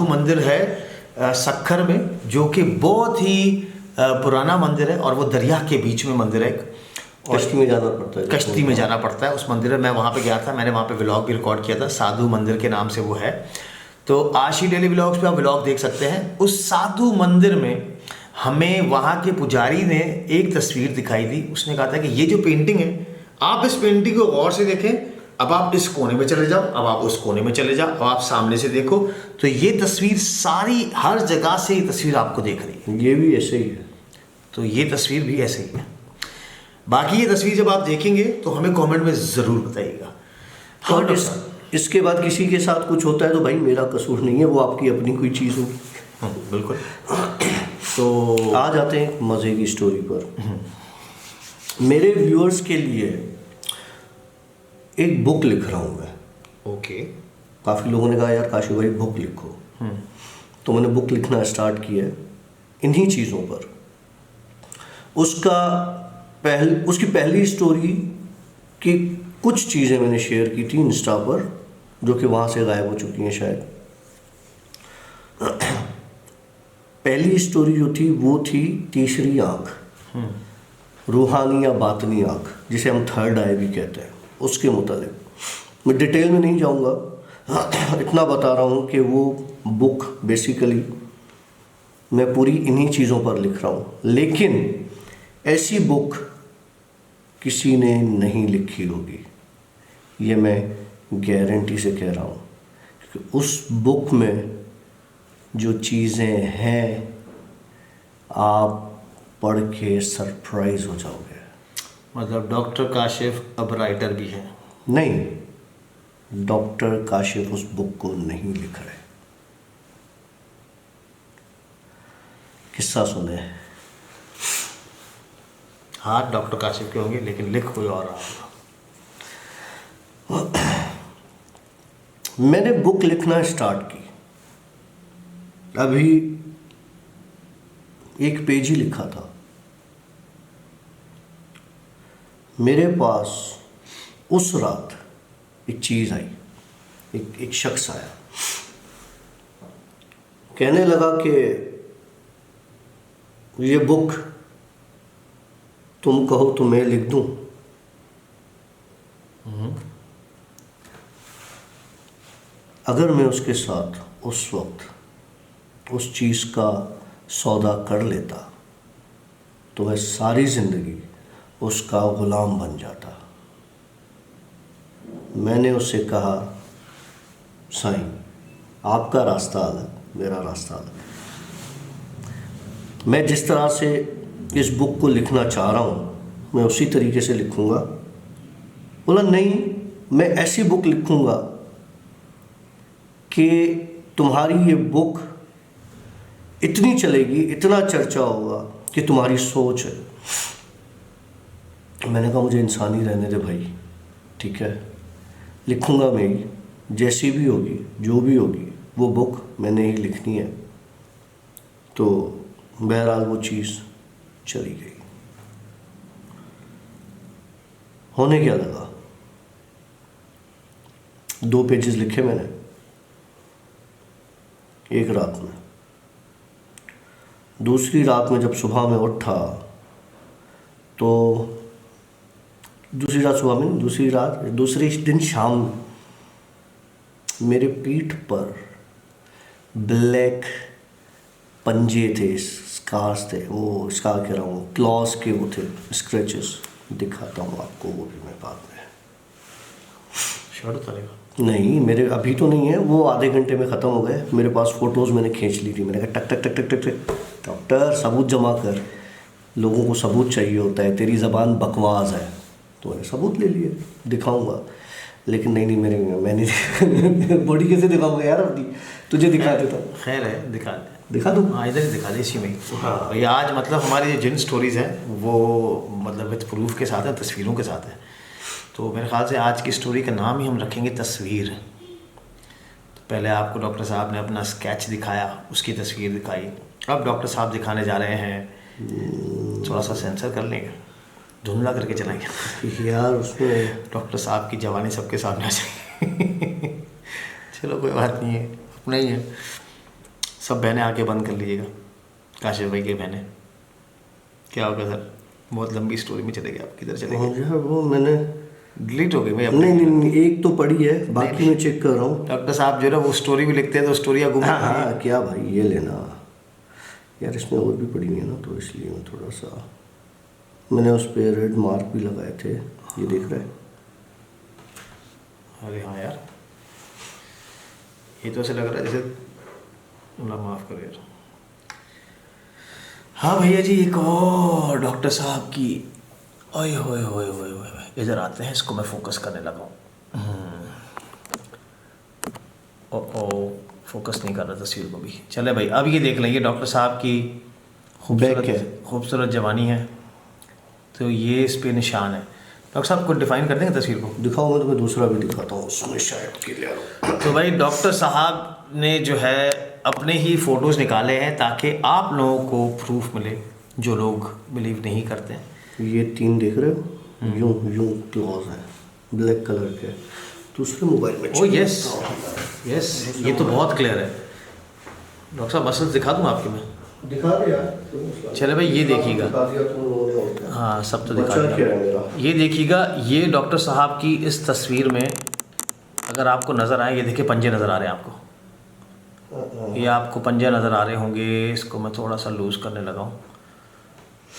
मंदिर है सक्खर में, जो कि बहुत ही पुराना मंदिर है और वो दरिया के बीच में मंदिर है एक, और कश्ती में जाना पड़ता है। कश्ती में जाना पड़ता है उस मंदिर में। मैं वहाँ पे गया था, मैंने वहाँ पे व्लॉग भी रिकॉर्ड किया था, साधु मंदिर के नाम से वो है। तो आशी डेली व्लॉग्स पे आप व्लॉग देख सकते हैं। उस साधु मंदिर में हमें वहाँ के पुजारी ने एक तस्वीर दिखाई दी। उसने कहा था कि ये जो पेंटिंग है, आप इस पेंटिंग को गौर से देखें, अब आप इस कोने में चले जाओ, अब आप उस कोने में चले जाओ, अब आप सामने से देखो, तो ये तस्वीर सारी हर जगह से ये तस्वीर आपको देख रही है। ये भी ऐसे ही है। तो ये तस्वीर भी ऐसे ही है। बाकी ये तस्वीर जब आप देखेंगे तो हमें कमेंट में ज़रूर बताइएगा। और इसके बाद किसी के साथ कुछ होता है तो भाई मेरा कसूर नहीं है, वो आपकी अपनी कोई चीज़ होगी। बिल्कुल। तो आ जाते हैं मज़े की स्टोरी पर। मेरे व्यूअर्स के लिए एक बुक लिख रहा हूँ मैं। ओके। काफ़ी लोगों ने कहा यार काशी भाई बुक लिखो, तो मैंने बुक लिखना स्टार्ट किया है इन्हीं चीज़ों पर। उसकी पहली स्टोरी की कुछ चीज़ें मैंने शेयर की थी इंस्टा पर, जो कि वहाँ से गायब हो चुकी हैं शायद। पहली स्टोरी जो थी वो थी तीसरी आँख, रूहानी या बातनी आँख, जिसे हम थर्ड आई भी कहते हैं। उसके मुतालिक मैं डिटेल में नहीं जाऊँगा, इतना बता रहा हूँ कि वो बुक बेसिकली मैं पूरी इन्हीं चीज़ों पर लिख रहा हूँ। लेकिन ऐसी बुक किसी ने नहीं लिखी होगी, ये मैं गारंटी से कह रहा हूँ, क्योंकि उस बुक में जो चीज़ें हैं आप पढ़ के सरप्राइज हो जाओगे। मतलब डॉक्टर काशिफ अब राइटर भी है? नहीं, डॉक्टर काशिफ उस बुक को नहीं लिख रहे। किस्सा सुने? हाँ, डॉक्टर काशिफ के होंगे, लेकिन लिख कोई और रहा होगा। मैंने बुक लिखना स्टार्ट की, अभी एक पेज ही लिखा था। मेरे पास उस रात एक चीज़ आई, एक शख्स आया, कहने लगा कि ये बुक तुम कहो तो मैं लिख दूं। अगर मैं उसके साथ उस वक्त उस चीज़ का सौदा कर लेता तो मैं सारी ज़िंदगी उसका ग़ुलाम बन जाता। मैंने उससे कहा, साईं आपका रास्ता अलग, मेरा रास्ता अलग। मैं जिस तरह से इस बुक को लिखना चाह रहा हूँ मैं उसी तरीके से लिखूँगा। बोला नहीं, मैं ऐसी बुक लिखूँगा कि तुम्हारी ये बुक इतनी चलेगी, इतना चर्चा होगा कि तुम्हारी सोच है। मैंने कहा मुझे इंसानी रहने दे भाई, ठीक है, लिखूँगा मैं ही, जैसी भी होगी जो भी होगी वो बुक मैंने ही लिखनी है। तो बहरहाल वो चीज़ चली गई। होने क्या लगा, 2 पेजेस लिखे मैंने एक रात में। दूसरी रात में जब सुबह में उठा तो दूसरे दिन शाम में मेरे पीठ पर ब्लैक पंजे थे, स्कार्स थे, वो स्कार कह रहा हूँ, क्लॉज के वो थे, स्क्रैचेस। दिखाता हूँ आपको वो भी मैं बाद में। शॉट उतारेगा? नहीं, मेरे अभी तो नहीं है, वो आधे घंटे में ख़त्म हो गए। मेरे पास फ़ोटोज़ मैंने खींच ली थी। मैंने कहा टक टक टक टक टक टक, डॉक्टर सबूत जमा कर, लोगों को सबूत चाहिए होता है, तेरी ज़बान बकवास है। तो मैंने सबूत ले लिए, दिखाऊंगा। लेकिन नहीं मैंने बॉडी कैसे दिखाऊंगा यार अपनी, तुझे दिखा देता हूँ। खैर है, दिखा दूँ? हाँ, इधर ही दिखा दे, इसी में। हाँ। ये आज मतलब हमारी जिन स्टोरीज़ हैं वो मतलब विद प्रूफ के साथ है, तस्वीरों के साथ है। तो मेरे ख्याल से आज की स्टोरी का नाम ही हम रखेंगे तस्वीर। तो पहले आपको डॉक्टर साहब ने अपना स्केच दिखाया, उसकी तस्वीर दिखाई। अब डॉक्टर साहब दिखाने जा रहे हैं, थोड़ा सा सेंसर कर लेंगे, धुंधला करके चलाएंगे यार। उसमें डॉक्टर साहब की जवानी सबके सामने आ जाएगी। चलो कोई बात नहीं है, अपना ही है। सब बहनें आके बंद कर लीजिएगा, काशिफ भाई की बहनें। क्या होगा सर? बहुत लंबी स्टोरी में चले गए आप, किधर चले हाँ गए? जो है वो मैंने डिलीट हो गई भाई नहीं नहीं नहीं, एक तो पढ़ी है, बाकी मैं चेक कर रहा हूँ। डॉक्टर साहब जो है ना वो स्टोरी भी लिखते हैं तो स्टोरियाँ गुम हाँ हाँ क्या भाई, ये लेना यार, इसमें और भी पड़ी हुई है ना, तो इसलिए मैं थोड़ा सा, मैंने उस पर रेड मार्क भी लगाए थे, ये देख रहे हैं। अरे हाँ यार, ये तो ऐसे लग रहा है जैसे, अल्लाह माफ़ करो यार। हाँ भैया जी, एक और डॉक्टर साहब की, ओए होए होए होए होए, इधर आते हैं, इसको मैं फोकस करने लगा हूँ। ओ फोकस नहीं कर रहा तस्वीर को भी। चले भाई, अब ये देख लेंगे डॉक्टर साहब की बैक है। खूबसूरत जवानी है, तो ये इस पे निशान है। डॉक्टर साहब को डिफाइन कर देंगे तस्वीर को? दिखाओ, मैं तुम्हें दूसरा भी दिखाता हूँ, उसमें शायद क्लियर हो। तो भाई डॉक्टर साहब ने जो है अपने ही फ़ोटोज़ निकाले हैं ताकि आप लोगों को प्रूफ मिले, जो लोग बिलीव नहीं करते हैं। ये 3 देख रहे हो, यूं यूं क्लॉज है, ब्लैक कलर के। दूसरे मोबाइल में ओ यस यस, ये तो बहुत क्लियर है। डॉक्टर साहब मसल्स दिखा दूँ आपके मैं? दिखा दे यार। चले भाई, ये देखिएगा। दिखा दिया तुम लोगों ने, और क्या। हाँ सब तो दिखा बचा क्या है दिया। मेरा? ये देखिएगा, ये डॉक्टर साहब की इस तस्वीर में अगर आपको नज़र आए, ये देखिए पंजे नज़र आ रहे हैं आपको, ये आपको पंजे नज़र आ रहे होंगे। इसको मैं थोड़ा सा लूज़ करने लगा हूँ।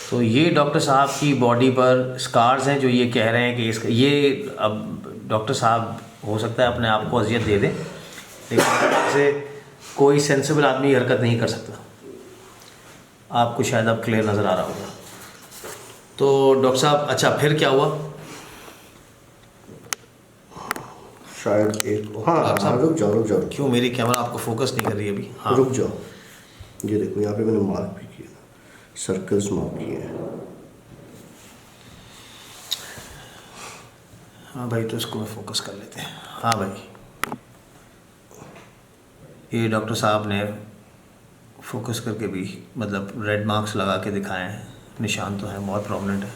तो ये डॉक्टर साहब की बॉडी पर स्कार्स हैं, जो ये कह रहे हैं कि इसका, ये अब डॉक्टर साहब हो सकता है अपने आप को अजियत दे दें, लेकिन ऐसे कोई सेंसिबल आदमी ये हरकत नहीं कर सकता। आपको शायद अब क्लियर नज़र आ रहा होगा। तो डॉक्टर साहब, अच्छा फिर क्या हुआ? शायद एक, हाँ हाँ, रुक जाओ रुक जाओ। क्यों मेरी कैमरा आपको फोकस नहीं कर रही अभी? हाँ रुक जाओ, ये देखो यहाँ पे मैंने मार्क भी किया, सर्कल्स मार्क किए हैं। हाँ भाई, तो इसको मैं फोकस कर लेते हैं। हाँ भाई, ये डॉक्टर साहब ने फोकस करके भी, मतलब रेड मार्क्स लगा के दिखाए हैं, निशान तो है, बहुत प्रोमिनेंट है।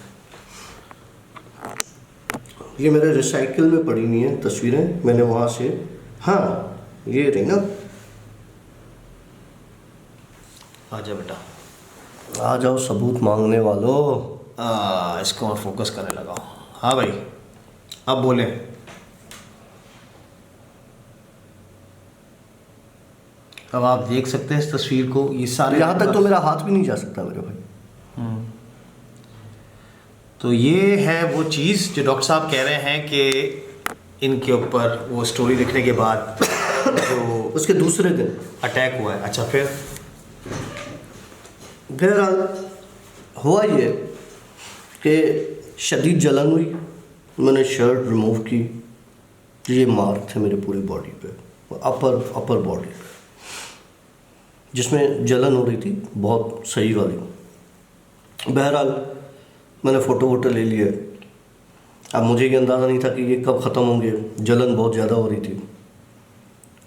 ये मेरे रिसाइकिल में पड़ी हुई हैं तस्वीरें, मैंने वहाँ से, हाँ ये रही ना। आजा बेटा, आ जाओ सबूत मांगने वालों। इसको मैं फोकस करने लगा हूँ। हाँ भाई, अब बोले। अब आप देख सकते हैं इस तस्वीर को, ये सारे यहाँ तक तो मेरा हाथ भी नहीं जा सकता मेरे भाई। तो ये है वो चीज़ जो डॉक्टर साहब कह रहे हैं कि इनके ऊपर वो स्टोरी लिखने के बाद जो उसके दूसरे दिन अटैक हुआ है। अच्छा फिर? बहरहाल हुआ ये कि शदीद जलन हुई, मैंने शर्ट रिमूव की, ये मार्क थे मेरे पूरी बॉडी पे, अपर बॉडी पे, जिसमें जलन हो रही थी बहुत सही वाली। बहरहाल मैंने फ़ोटो ले लिए। अब मुझे ये अंदाज़ा नहीं था कि ये कब ख़त्म होंगे, जलन बहुत ज़्यादा हो रही थी।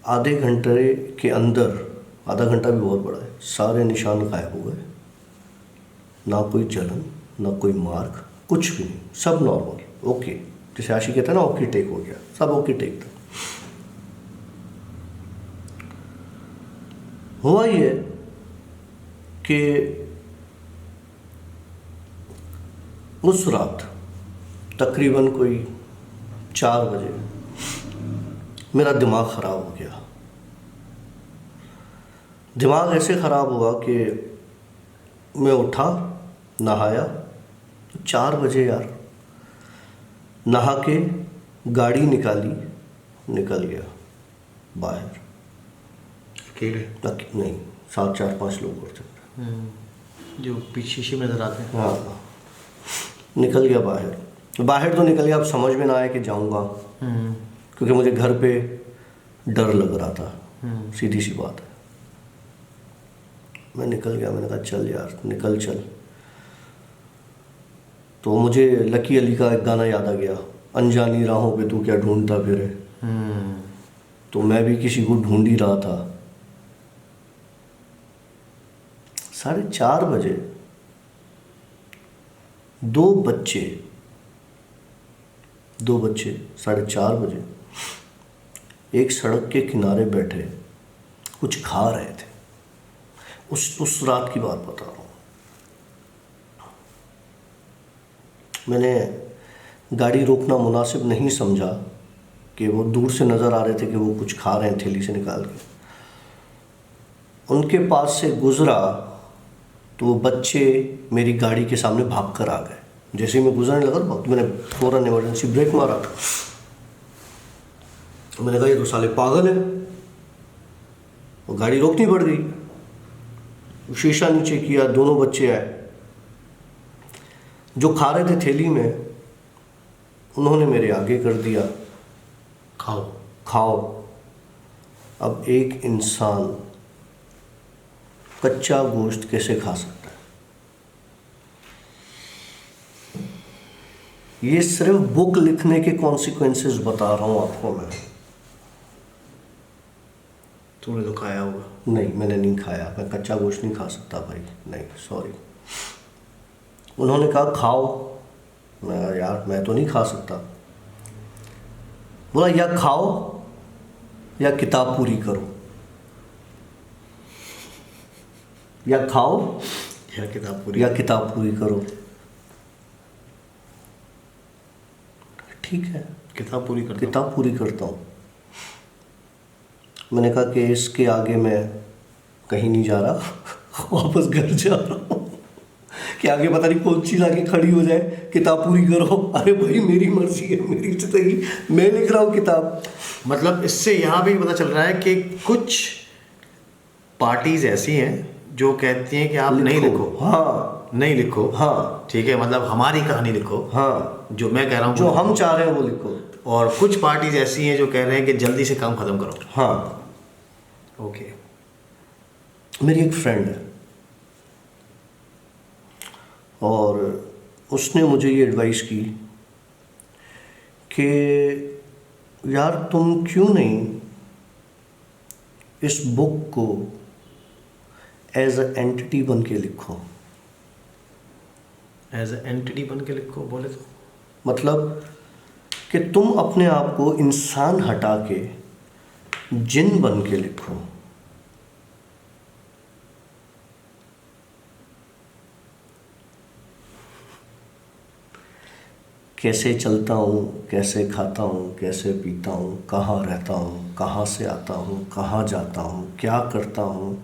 आधे घंटे के अंदर, आधा घंटा भी बहुत बड़ा है, सारे निशान गायब हो गए। ना कोई जलन, ना कोई मार्क, कुछ भी नहीं, सब नॉर्मल, ओके। जैसे आशी कहता है ना, ओके टेक हो गया, सब ओके टेक था। हुआ ये कि उस रात तकरीबन कोई 4 बजे मेरा दिमाग ख़राब हो गया। दिमाग ऐसे ख़राब हुआ कि मैं उठा, नहाया, 4 बजे यार, नहा के गाड़ी निकाली, निकल गया बाहर। अकेले? नहीं, 7, 4, 5 लोग और थे जो पीछे शीशे में नजर आते हैं। हाँ, निकल गया बाहर तो निकल गया। अब समझ में ना आया कि जाऊंगा, क्योंकि मुझे घर पे डर लग रहा था, सीधी सी बात है। मैं निकल गया, मैंने कहा चल यार निकल चल। तो मुझे लकी अली का एक गाना याद आ गया, अनजानी राहों पे तू क्या ढूंढता फिरे। तो मैं भी किसी को ढूंढ ही रहा था। 4:30 बजे 2 बच्चे 4:30 बजे एक सड़क के किनारे बैठे कुछ खा रहे थे। उस रात की बात बता रहा हूँ। मैंने गाड़ी रोकना मुनासिब नहीं समझा कि वो दूर से नज़र आ रहे थे कि वो कुछ खा रहे हैं थैली से निकाल के। उनके पास से गुज़रा तो वो बच्चे मेरी गाड़ी के सामने भाग कर आ गए। जैसे ही मैं गुजरने लगा तो मैंने फ़ौरन इमरजेंसी ब्रेक मारा। मैंने कहा ये तो साले पागल है, वो गाड़ी रोकनी पड़ गई। शीशा नीचे किया, दोनों बच्चे आए जो खा रहे थे थैली में, उन्होंने मेरे आगे कर दिया, खाओ खाओ। अब एक इंसान कच्चा गोश्त कैसे खा सकता है? ये सिर्फ बुक लिखने के कॉन्सिक्वेंसेस बता रहा हूं आपको मैं। तूने तो खाया होगा। नहीं, मैंने नहीं खाया, मैं कच्चा गोश्त नहीं खा सकता भाई, नहीं सॉरी। उन्होंने कहा खाओ, मैं कहा, यार मैं तो नहीं खा सकता। बोला या खाओ या किताब पूरी करो, या खाओ या किताब पूरी करो। ठीक है, किताब पूरी करता हूँ। मैंने कहा कि इसके आगे मैं कहीं नहीं जा रहा, वापस घर जा रहा हूँ कि आगे पता नहीं कौन चीज़ आके खड़ी हो जाए, किताब पूरी करो। अरे भाई मेरी मर्जी है, मेरी जिंदगी, मैं लिख रहा हूँ किताब। मतलब इससे यहाँ भी पता चल रहा है कि कुछ पार्टीज ऐसी हैं जो कहती हैं कि आप नहीं लिखो। हाँ, नहीं लिखो। हाँ, ठीक है, मतलब हमारी कहानी लिखो। हाँ, जो मैं कह रहा हूँ जो हम चाह रहे हैं वो लिखो। और कुछ पार्टीज ऐसी हैं जो कह रहे हैं कि जल्दी से काम खत्म करो। हाँ, ओके। मेरी एक फ्रेंड है और उसने मुझे ये एडवाइस की कि यार तुम क्यों नहीं इस बुक को एज अ एंटिटी बन के लिखो। एज अ एंटिटी बन के लिखो बोले तो मतलब कि तुम अपने आप को इंसान हटा के जिन बन के लिखो। कैसे चलता हूँ, कैसे खाता हूँ, कैसे पीता हूँ, कहाँ रहता हूँ, कहाँ से आता हूँ, कहाँ जाता हूँ, क्या करता हूँ,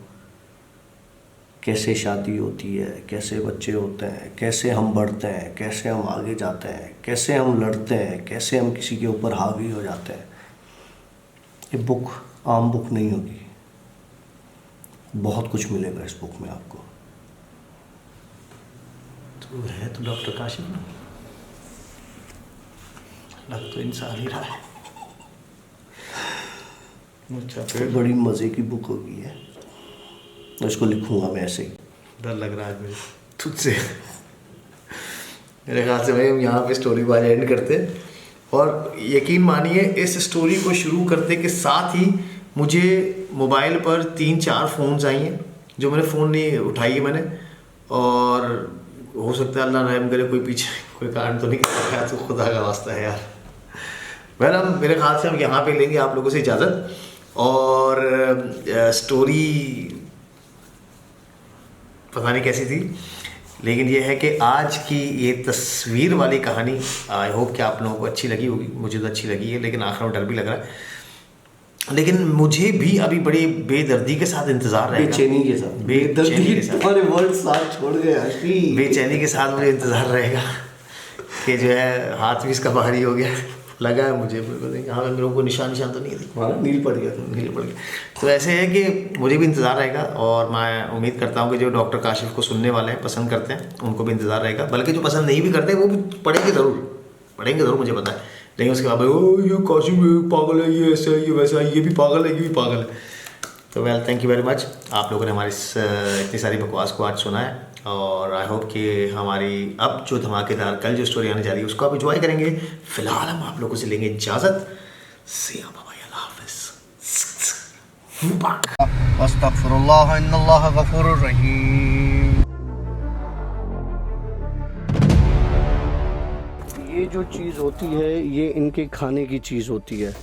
कैसे शादी होती है, कैसे बच्चे होते हैं, कैसे हम बढ़ते हैं, कैसे हम आगे जाते हैं, कैसे हम लड़ते हैं, कैसे हम किसी के ऊपर हावी हो जाते हैं। ये बुक आम बुक नहीं होगी, बहुत कुछ मिलेगा इस बुक में आपको। तू है तो डॉक्टर काशिफ ना, लग तो इंसान ही रहा है। अच्छा, तो बड़ी मज़े की बुक होगी है, इसको लिखूंगा मैं ऐसे ही। डर लग रहा है मुझे तुझसे। मेरे ख्याल से भाई हम यहाँ पे स्टोरी को आज एंड करते हैं। और यकीन मानिए इस स्टोरी को शुरू करते के साथ ही मुझे मोबाइल पर 3-4 फ़ोन्स आई हैं जो मैंने फ़ोन नहीं उठाई है मैंने। और हो सकता है अल्लाह रहम करे कोई पीछे कोई कारण तो नहीं कर रहा है, तो खुदा का वास्ता है यार। वेल हम मेरे ख्याल से हम यहाँ पे लेंगे आप लोगों से इजाज़त। और स्टोरी पता नहीं कैसी थी, लेकिन ये है कि आज की ये तस्वीर वाली कहानी आई होप कि आप लोगों को अच्छी लगी होगी। मुझे तो अच्छी लगी है, लेकिन आखिर में डर भी लग रहा है। लेकिन मुझे भी अभी बड़ी बेदर्दी के साथ इंतज़ार रहेगा, बेचैनी के साथ, बेचैनी के साथ, तुम्हारे वर्ड साथ छोड़ गए आशी। बेचैनी के साथ मुझे इंतज़ार रहेगा कि जो है हाथ भी इसका भारी हो गया लगा है मुझे। यहाँ पे मेरे को निशान तो नहीं थी, नील पड़ गया, नील पड़ गया। तो ऐसे है कि मुझे भी इंतज़ार रहेगा और मैं उम्मीद करता हूँ कि जो डॉक्टर काशिफ को सुनने वाले हैं, पसंद करते हैं, उनको भी इंतज़ार रहेगा। बल्कि जो पसंद नहीं भी करते वो भी पढ़ेंगे ज़रूर, मुझे पता है। लेकिन उसके बाद ओ ये काशिफ पागल है, ये ऐसा है, ये वैसा है, ये भी पागल है, ये भी पागल है। तो well thank you very much, आप लोगों ने हमारी इतनी सारी बकवास को आज सुना है। और आई होप कि हमारी अब जो धमाकेदार कल जो स्टोरी आने जा रही है उसको आप इंजॉय करेंगे। फिलहाल हम आप लोगों से लेंगे इजाज़त। सी या बाबा, अल्लाह हाफ़िज़। अस्तगफिरुल्लाह इन्नल्लाह गफूरुर रहीम। ये जो चीज़ होती है ये इनके खाने की चीज़ होती है।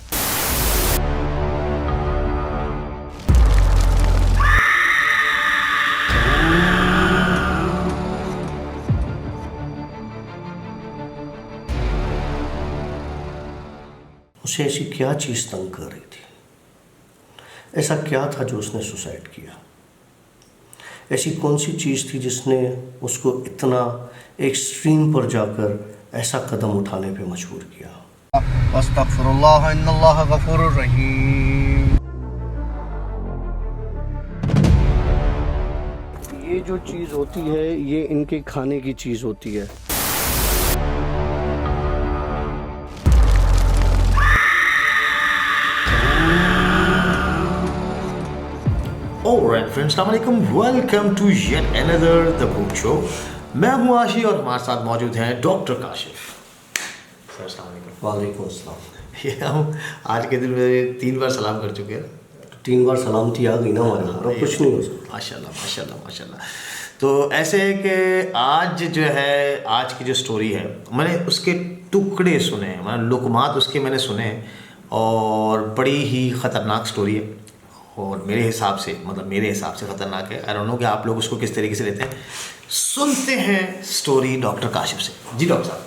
उसे ऐसी क्या चीज़ तंग कर रही थी, ऐसा क्या था जो उसने सुसाइड किया, ऐसी कौन सी चीज़ थी जिसने उसको इतना एक्सट्रीम पर जाकर ऐसा कदम उठाने पे मजबूर किया। अस्तगफिरुल्लाह इन्नल्लाह गफूरुर रहीम। ये जो चीज़ होती है ये इनके खाने की चीज़ होती है। Alright friends, अस्सलामुअलैकुम, welcome to yet another the book show. मैं हूँ आशी और हमारे साथ मौजूद हैं डॉक्टर काशिफ। सर अस्सलाम वालेकुम। वालेकुम अस्सलाम। ये हम आज के दिन में 3 बार सलाम कर चुके हैं। 3 बार सलामती आ गई ना हमारे ऊपर, अब कुछ नहीं हो सकता। माशाल्लाह माशाल्लाह माशाल्लाह। तो ऐसे है कि आज जो है, आज की जो स्टोरी है, मैंने उसके टुकड़े सुने हैं, मतलब लुकमात उसके मैंने सुने हैं, और बड़ी ही ख़तरनाक स्टोरी है। और मेरे हिसाब से ख़तरनाक है। आई डोंट नो कि आप लोग उसको किस तरीके से लेते हैं। सुनते हैं स्टोरी डॉक्टर काशिफ से। जी डॉक्टर साहब।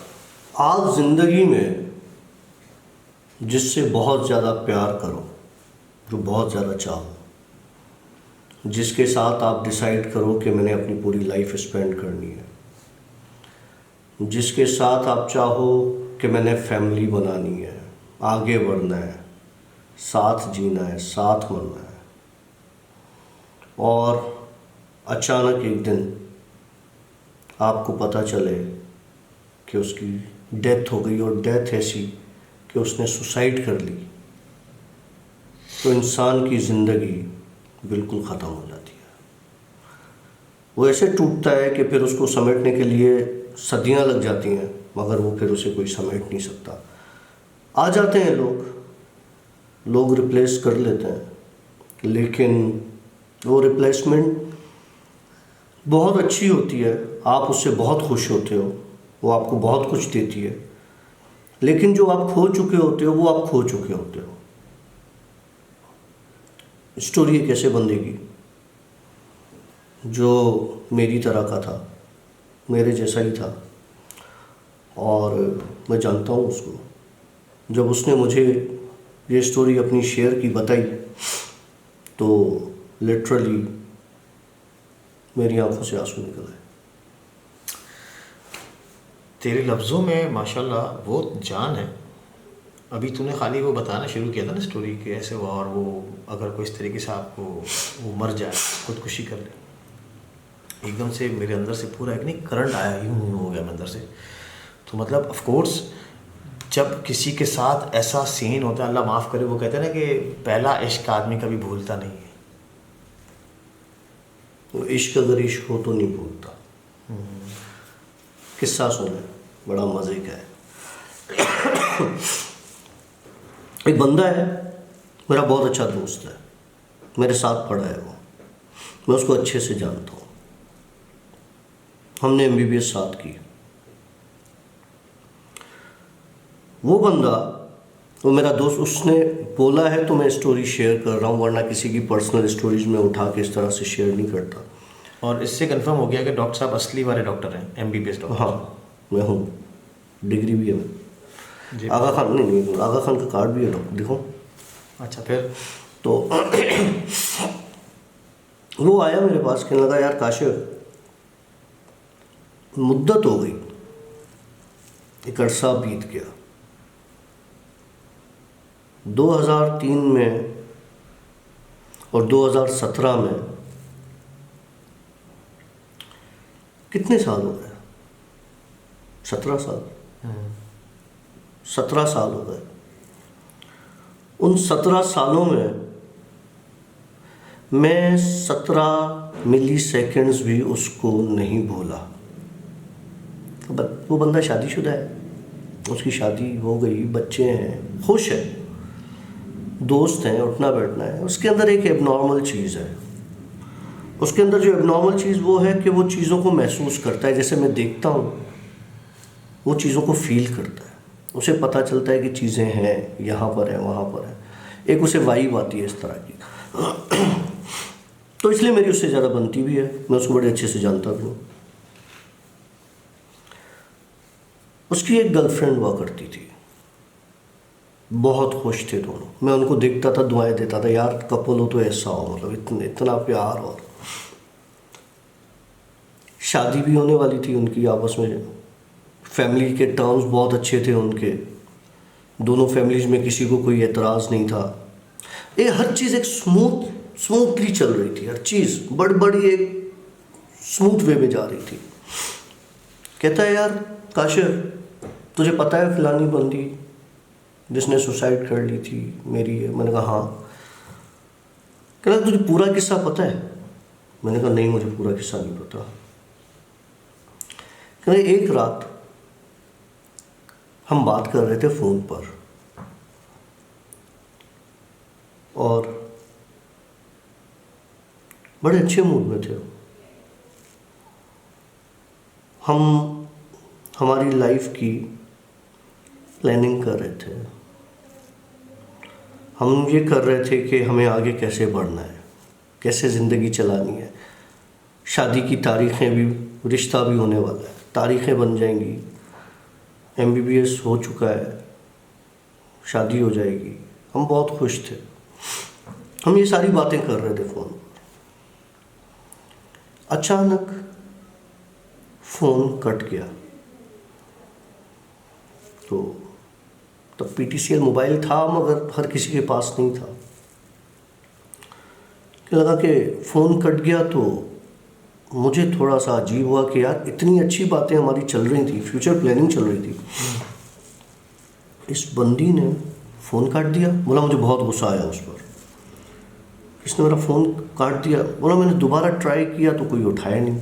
आप ज़िंदगी में जिससे बहुत ज़्यादा प्यार करो, जो बहुत ज़्यादा चाहो, जिसके साथ आप डिसाइड करो कि मैंने अपनी पूरी लाइफ स्पेंड करनी है, जिसके साथ आप चाहो कि मैंने फैमिली बनानी है, आगे बढ़ना है, साथ जीना है, साथ मरना है, और अचानक एक दिन आपको पता चले कि उसकी डेथ हो गई, और डेथ ऐसी कि उसने सुसाइड कर ली, तो इंसान की ज़िंदगी बिल्कुल ख़त्म हो जाती है। वो ऐसे टूटता है कि फिर उसको समेटने के लिए सदियां लग जाती हैं, मगर वो फिर उसे कोई समेट नहीं सकता। आ जाते हैं लोग रिप्लेस कर लेते हैं, लेकिन वो रिप्लेसमेंट बहुत अच्छी होती है, आप उससे बहुत खुश होते हो, वो आपको बहुत कुछ देती है, लेकिन जो आप खो चुके होते हो वो आप खो चुके होते हो। स्टोरी एक ऐसे बंदे की जो मेरी तरह का था, मेरे जैसा ही था, और मैं जानता हूँ उसको। जब उसने मुझे ये स्टोरी अपनी शेयर की, बताई, तो लिटरली मेरी आंखों से आंसू निकल आए। तेरे लफ्ज़ों में माशाल्लाह वो जान है। अभी तूने खाली वो बताना शुरू किया था ना स्टोरी कि ऐसे हुआ, और वो अगर कोई इस तरीके से आपको वो मर जाए, खुदकुशी कर ले, एकदम से मेरे अंदर से पूरा एक नहीं करंट आया, यूँ हो गया मेरे अंदर से। तो मतलब ऑफ कोर्स जब किसी के साथ ऐसा सीन होता है, अल्लाह माफ़ करे, वो कहते हैं ना कि पहला इश्क आदमी कभी भूलता नहीं है। तो इश्क अगर इश्क हो तो नहीं भूलता। किस्सा सुने, बड़ा मज़े का है। एक बंदा है, मेरा बहुत अच्छा दोस्त है, मेरे साथ पढ़ा है वो, मैं उसको अच्छे से जानता हूँ, हमने MBBS साथ की। वो बंदा, वो मेरा दोस्त, उसने बोला है तो मैं स्टोरी शेयर कर रहा हूँ, वरना किसी की पर्सनल स्टोरीज में उठा के इस तरह से शेयर नहीं करता। और इससे कंफर्म हो गया कि डॉक्टर साहब असली वाले डॉक्टर हैं, MBBS डॉक्टर। हाँ, मैं हूँ, डिग्री भी है मैं। आगा खान नहीं, आगा खान का कार्ड भी है डॉक्टर, देखो। अच्छा, फिर तो वो आया मेरे पास, कहने लगा, यार काशिफ, मुद्दत हो गई, एक अरसा बीत गया। 2003 में और 2017 में कितने साल हो गए? 17 साल। 17 साल हो गए। उन 17 सालों में मैं 17 मिली सेकेंड्स भी उसको नहीं भूला। वो बंदा शादीशुदा है, उसकी शादी हो गई, बच्चे हैं, खुश है, दोस्त हैं, उठना बैठना है। उसके अंदर एक एबनॉर्मल चीज़ है। उसके अंदर जो एबनॉर्मल चीज़ वो है कि वो चीज़ों को महसूस करता है। जैसे मैं देखता हूँ, वो चीज़ों को फील करता है, उसे पता चलता है कि चीज़ें हैं, यहाँ पर है, वहाँ पर है, एक उसे वाइब आती है इस तरह की। तो इसलिए मेरी उससे ज़्यादा बनती भी है, मैं उसको बड़े अच्छे से जानता भी हूँ। उसकी एक गर्लफ्रेंड हुआ करती थी, बहुत खुश थे दोनों। मैं उनको देखता था, दुआएं देता था, यार कपल हो तो ऐसा हो, मतलब इतना प्यार। और शादी भी होने वाली थी उनकी आपस में। फैमिली के टर्म्स बहुत अच्छे थे उनके, दोनों फैमिलीज में किसी को कोई एतराज़ नहीं था। ये हर चीज़ एक स्मूथली चल रही थी, हर चीज़ बड़ी एक स्मूथ वे में जा रही थी। कहता है, यार काशिर तुझे पता है फलानी बंदी जिसने सुसाइड कर ली थी मेरी है? मैंने कहा हाँ। कह रहा तुझे पूरा किस्सा पता है? मैंने कहा नहीं, मुझे पूरा किस्सा नहीं पता। कह रहे एक रात हम बात कर रहे थे फ़ोन पर, और बड़े अच्छे मूड में थे हम। हमारी लाइफ की प्लानिंग कर रहे थे, हम ये कर रहे थे कि हमें आगे कैसे बढ़ना है, कैसे ज़िंदगी चलानी है। शादी की तारीखें भी, रिश्ता भी होने वाला है, तारीखें बन जाएंगी। MBBS हो चुका है, शादी हो जाएगी। हम बहुत खुश थे, हम ये सारी बातें कर रहे थे फ़ोन। अचानक फ़ोन कट गया। तो तब PTCL मोबाइल था मगर हर किसी के पास नहीं था। क्या लगा कि फ़ोन कट गया, तो मुझे थोड़ा सा अजीब हुआ कि यार इतनी अच्छी बातें हमारी चल रही थी, फ्यूचर प्लानिंग चल रही थी, इस बंदी ने फ़ोन काट दिया। बोला मुझे बहुत गुस्सा आया उस पर, इसने मेरा फ़ोन काट दिया। बोला मैंने दोबारा ट्राई किया तो कोई उठाया नहीं।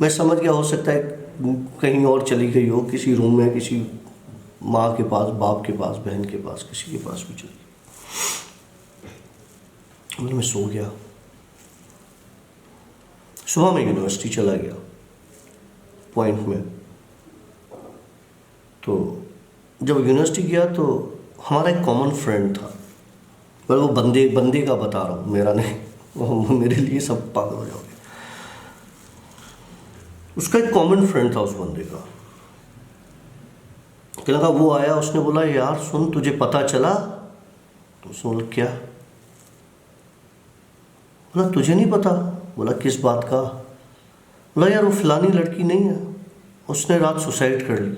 मैं समझ गया हो सकता है कहीं और चली गई हो, किसी रूम में, किसी माँ के पास, बाप के पास, बहन के पास, किसी के पास भी चली गई। मतलब मैं सो गया। सुबह मैं यूनिवर्सिटी चला गया पॉइंट में। तो जब यूनिवर्सिटी गया तो हमारा एक कॉमन फ्रेंड था, पर वो बंदे का बता रहा हूँ, मेरा नहीं, वो मेरे लिए सब पागल हो जाओगे। उसका एक कॉमन फ्रेंड था उस बंदे का। क्या लगा वो आया, उसने बोला यार सुन तुझे पता चला? तो उसने बोला क्या? बोला तुझे नहीं पता? बोला किस बात का? बोला यार वो फलानी लड़की नहीं है, उसने रात सुसाइड कर ली।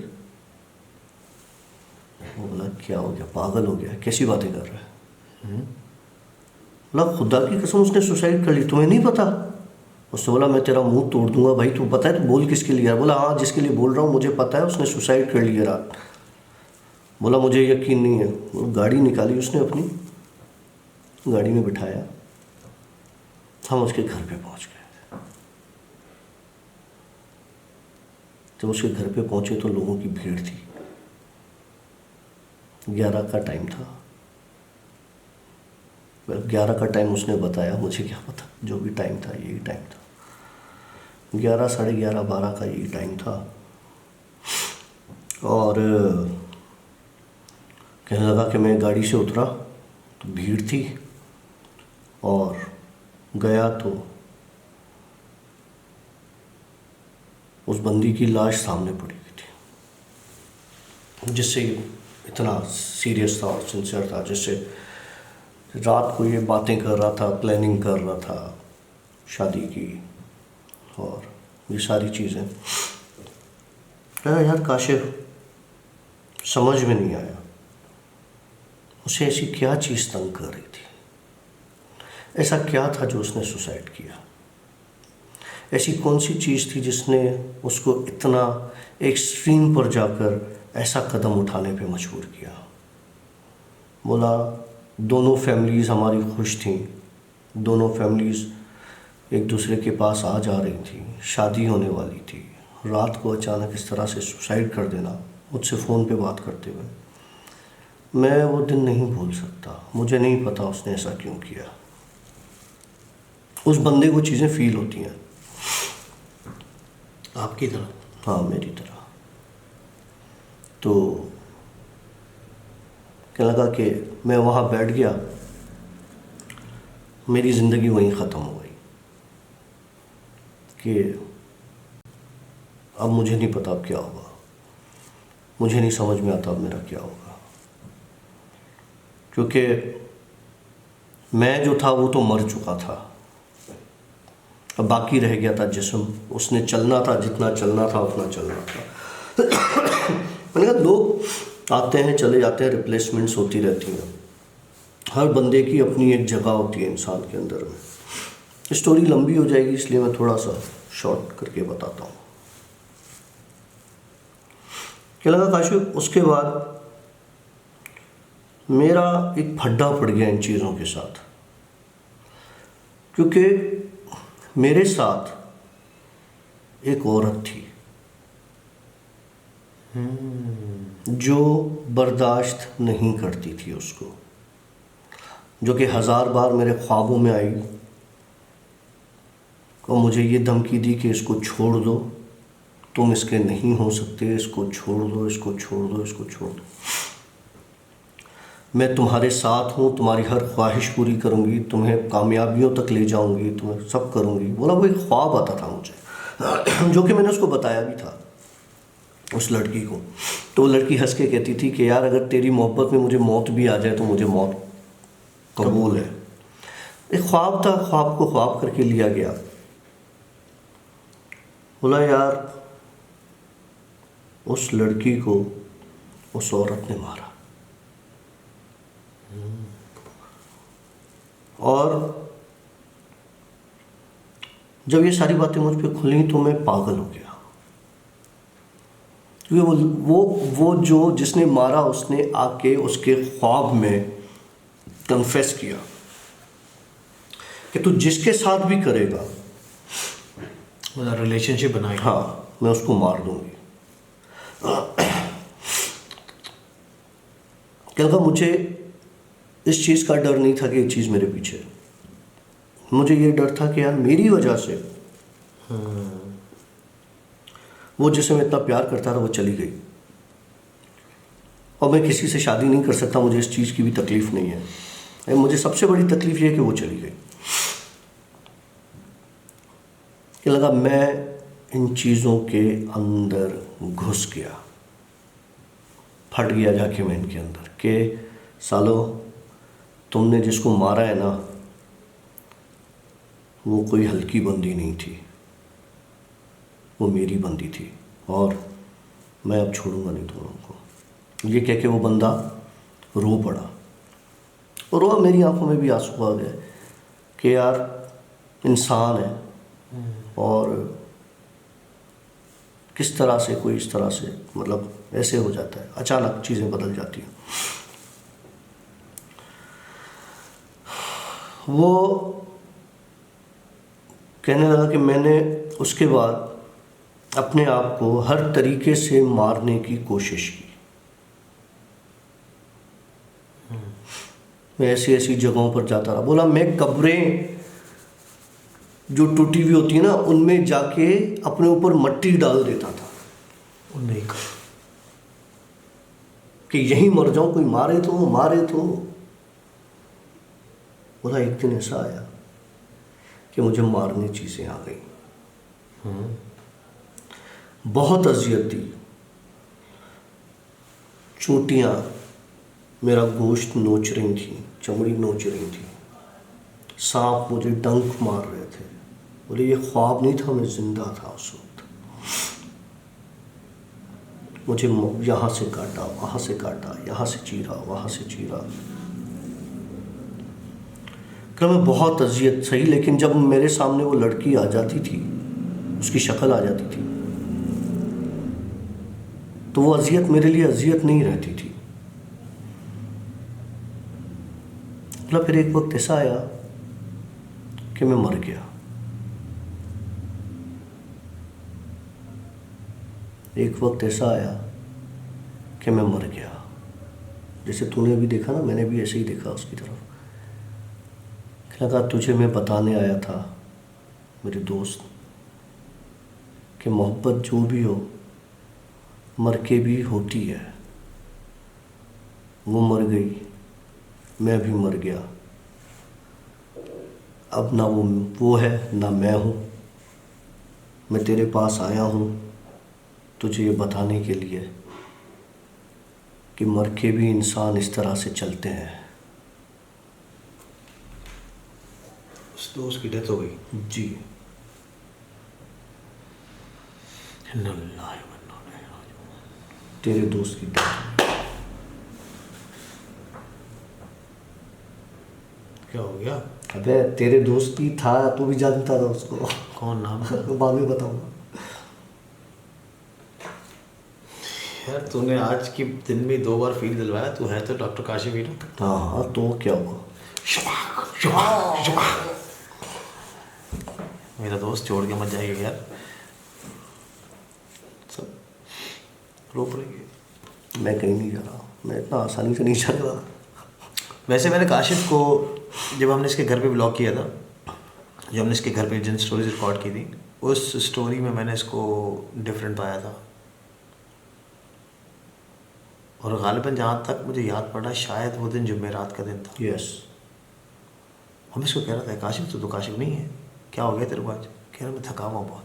वो बोला क्या हो गया, पागल हो गया, कैसी बातें कर रहा है? बोला खुदा की कसम उसने सुसाइड कर ली, तुम्हें नहीं पता? उसने बोला मैं तेरा मुंह तोड़ दूंगा भाई, तू पता है तो बोल किसके लिए है? बोला हाँ जिसके लिए बोल रहा हूँ मुझे पता है, उसने सुसाइड कर लिया रात। बोला मुझे यकीन नहीं है। वो गाड़ी निकाली उसने अपनी, गाड़ी में बिठाया, हम उसके घर पे पहुंच गए। जब उसके घर पे पहुंचे तो लोगों की भीड़ थी। 11 का टाइम था। 11 का टाइम उसने बताया, मुझे क्या पता, जो भी टाइम था यही टाइम था। 11, साढ़े 11, 12 का यही टाइम था। और कहने लगा कि मैं गाड़ी से उतरा तो भीड़ थी, और गया तो उस बंदी की लाश सामने पड़ी हुई थी, जिससे इतना सीरियस था और सिंसियर था, जिससे रात को ये बातें कर रहा था, प्लानिंग कर रहा था शादी की और ये सारी चीज़ें। यार काशिफ समझ में नहीं आया उसे ऐसी क्या चीज़ तंग कर रही थी, ऐसा क्या था जो उसने सुसाइड किया, ऐसी कौन सी चीज़ थी जिसने उसको इतना एक्सट्रीम पर जाकर ऐसा कदम उठाने पे मजबूर किया। बोला दोनों फैमिलीज़ हमारी खुश थीं, दोनों फैमिलीज़ एक दूसरे के पास आ जा रही थी, शादी होने वाली थी, रात को अचानक इस तरह से सुसाइड कर देना मुझसे फ़ोन पे बात करते हुए, मैं वो दिन नहीं भूल सकता। मुझे नहीं पता उसने ऐसा क्यों किया। उस बंदे को चीज़ें फील होती हैं आपकी तरह? हाँ मेरी तरह। तो क्या लगा कि मैं वहाँ बैठ गया, मेरी ज़िंदगी वहीं ख़त्म हो गई कि अब मुझे नहीं पता अब क्या होगा, मुझे नहीं समझ में आता अब मेरा क्या होगा। क्योंकि मैं जो था वो तो मर चुका था, अब बाकी रह गया था जिस्म। उसने चलना था, जितना चलना था उतना चलना था। मैंने कहा लोग आते हैं चले जाते हैं, रिप्लेसमेंट्स होती रहती हैं, हर बंदे की अपनी एक जगह होती है इंसान के अंदर में। स्टोरी लंबी हो जाएगी इसलिए मैं थोड़ा सा शॉर्ट करके बताता हूँ। क्या लगा काशिफ, उसके बाद मेरा एक फड्डा पड़ गया इन चीज़ों के साथ, क्योंकि मेरे साथ एक औरत थी जो बर्दाश्त नहीं करती थी उसको, जो कि 1000 बार मेरे ख्वाबों में आई और मुझे ये धमकी दी कि इसको छोड़ दो, तुम इसके नहीं हो सकते, इसको छोड़ दो, इसको छोड़ दो, इसको छोड़ दो। मैं तुम्हारे साथ हूँ, तुम्हारी हर ख्वाहिश पूरी करूँगी, तुम्हें कामयाबियों तक ले जाऊँगी, तुम्हें सब करूँगी। बोला वो एक ख्वाब आता था मुझे, जो कि मैंने उसको बताया भी था उस लड़की को। तो वो लड़की हंस के कहती थी कि यार अगर तेरी मोहब्बत में मुझे मौत भी आ जाए तो मुझे मौत कबूल है। एक ख्वाब था, ख्वाब को ख्वाब करके लिया गया। बोला यार उस लड़की को उस औरत ने मारा, और जब ये सारी बातें मुझ पे खुली तो मैं पागल हो गया, क्योंकि वो जो जिसने मारा उसने आके उसके ख्वाब में कन्फेस किया कि तू जिसके साथ भी करेगा, मतलब रिलेशनशिप बनाई, हाँ मैं उसको मार दूंगी। क्या मुझे इस चीज़ का डर नहीं था कि ये चीज़ मेरे पीछे है। मुझे ये डर था कि यार मेरी वजह से वो जिसे मैं इतना प्यार करता था वो चली गई, और मैं किसी से शादी नहीं कर सकता, मुझे इस चीज़ की भी तकलीफ़ नहीं है। मुझे सबसे बड़ी तकलीफ़ ये है कि वो चली गई। कि लगा मैं इन चीज़ों के अंदर घुस गया, फट गया जाके मैं इनके अंदर कि सालो तुमने जिसको मारा है ना वो कोई हल्की बंदी नहीं थी, वो मेरी बंदी थी, और मैं अब छोड़ूंगा नहीं दोनों को। ये कह के वो बंदा रो पड़ा, और रो, मेरी आंखों में भी आंसू आ गए कि यार इंसान है और किस तरह से कोई इस तरह से मतलब ऐसे हो जाता है, अचानक चीज़ें बदल जाती हैं। वो कहने लगा कि मैंने उसके बाद अपने आप को हर तरीके से मारने की कोशिश की। मैं ऐसी ऐसी जगहों पर जाता रहा। बोला मैं कब्रें जो टूटी हुई होती है ना उनमें जाके अपने ऊपर मिट्टी डाल देता था, नहीं कि यहीं मर जाऊं, कोई मारे तो मारे तो। बोला एक दिन ऐसा आया कि मुझे मारने चीज़ें आ गई, बहुत अजियत दी, चोटियाँ मेरा गोश्त नोच रही थी, चमड़ी नोच रही थी, सांप मुझे डंक मार रहे थे। बोले ये ख्वाब नहीं था, मैं जिंदा था उस वक्त। मुझे यहाँ से काटा, वहाँ से काटा, यहाँ से चीरा, वहाँ से चीरा। क्या मैं बहुत अजियत सही, लेकिन जब मेरे सामने वो लड़की आ जाती थी, उसकी शक्ल आ जाती थी, तो वो अजियत मेरे लिए अजियत नहीं रहती थी। मतलब फिर एक वक्त ऐसा आया कि मैं मर गया। एक वक्त ऐसा आया कि मैं मर गया। जैसे तूने भी देखा ना, मैंने भी ऐसे ही देखा उसकी तरफ। लगा तुझे मैं बताने आया था मेरे दोस्त कि मोहब्बत जो भी हो मर के भी होती है। वो मर गई, मैं भी मर गया। अब ना वो है ना मैं हूँ। मैं तेरे पास आया हूँ तुझे ये बताने के लिए कि मर के भी इंसान इस तरह से चलते हैं, दोस्त की डेथ हो गई जी। तेरे दोस्त की डेथ। क्या हो गया? अबे तेरे दोस्त ही था, तू भी जानता था उसको। कौन नाम? बाद में बताऊंगा। यार तूने आज के दिन में 2 बार फील दिलवाया, तू है तो डॉक्टर काशिफ ही ना। हाँ हाँ, तो क्या हुआ? मेरा दोस्त छोड़ के मत जाएगा यार, सब रो पड़ेंगे। मैं कहीं नहीं जा रहा, मैं इतना आसानी से नहीं चल रहा। वैसे मैंने काशिफ को जब हमने इसके घर पे ब्लॉग किया था, जब हमने इसके घर पे जिन स्टोरीज रिकॉर्ड की थी, उस स्टोरी में मैंने इसको डिफरेंट पाया था। और गालिबन जहाँ तक मुझे याद पड़ा, शायद वो दिन जुमेरात का दिन था। यस। हम इसको कह रहा था, काशिफ तू तो काशिफ नहीं है, क्या हो गया तेरे को आज? कह रहा मैं थका हुआ बहुत।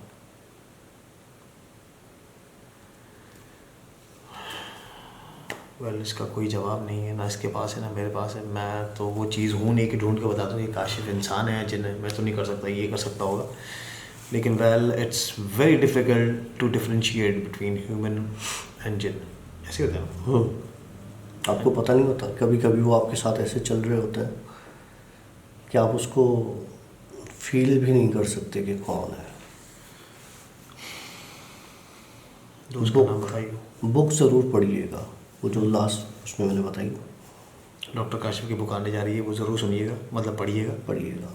वेल इसका कोई जवाब नहीं है, ना इसके पास है ना मेरे पास है। मैं तो वो चीज़ हूँ नहीं कि ढूंढ के बता दूँ ये काशिफ इंसान है जिन मैं तो नहीं कर सकता, ये कर सकता होगा। लेकिन well it's very difficult to differentiate between human and जिन, ऐसे होता है। आपको पता नहीं होता, कभी कभी वो आपके साथ ऐसे चल रहे होते हैं कि आप उसको फील भी नहीं कर सकते कि कौन है। दोस्त का नाम बताइए। बुक ज़रूर पढ़िएगा, वो जो लास्ट उसमें मैंने बताई, डॉक्टर काशिफ की बुक आने जा रही है, वो ज़रूर सुनिएगा, मतलब पढ़िएगा।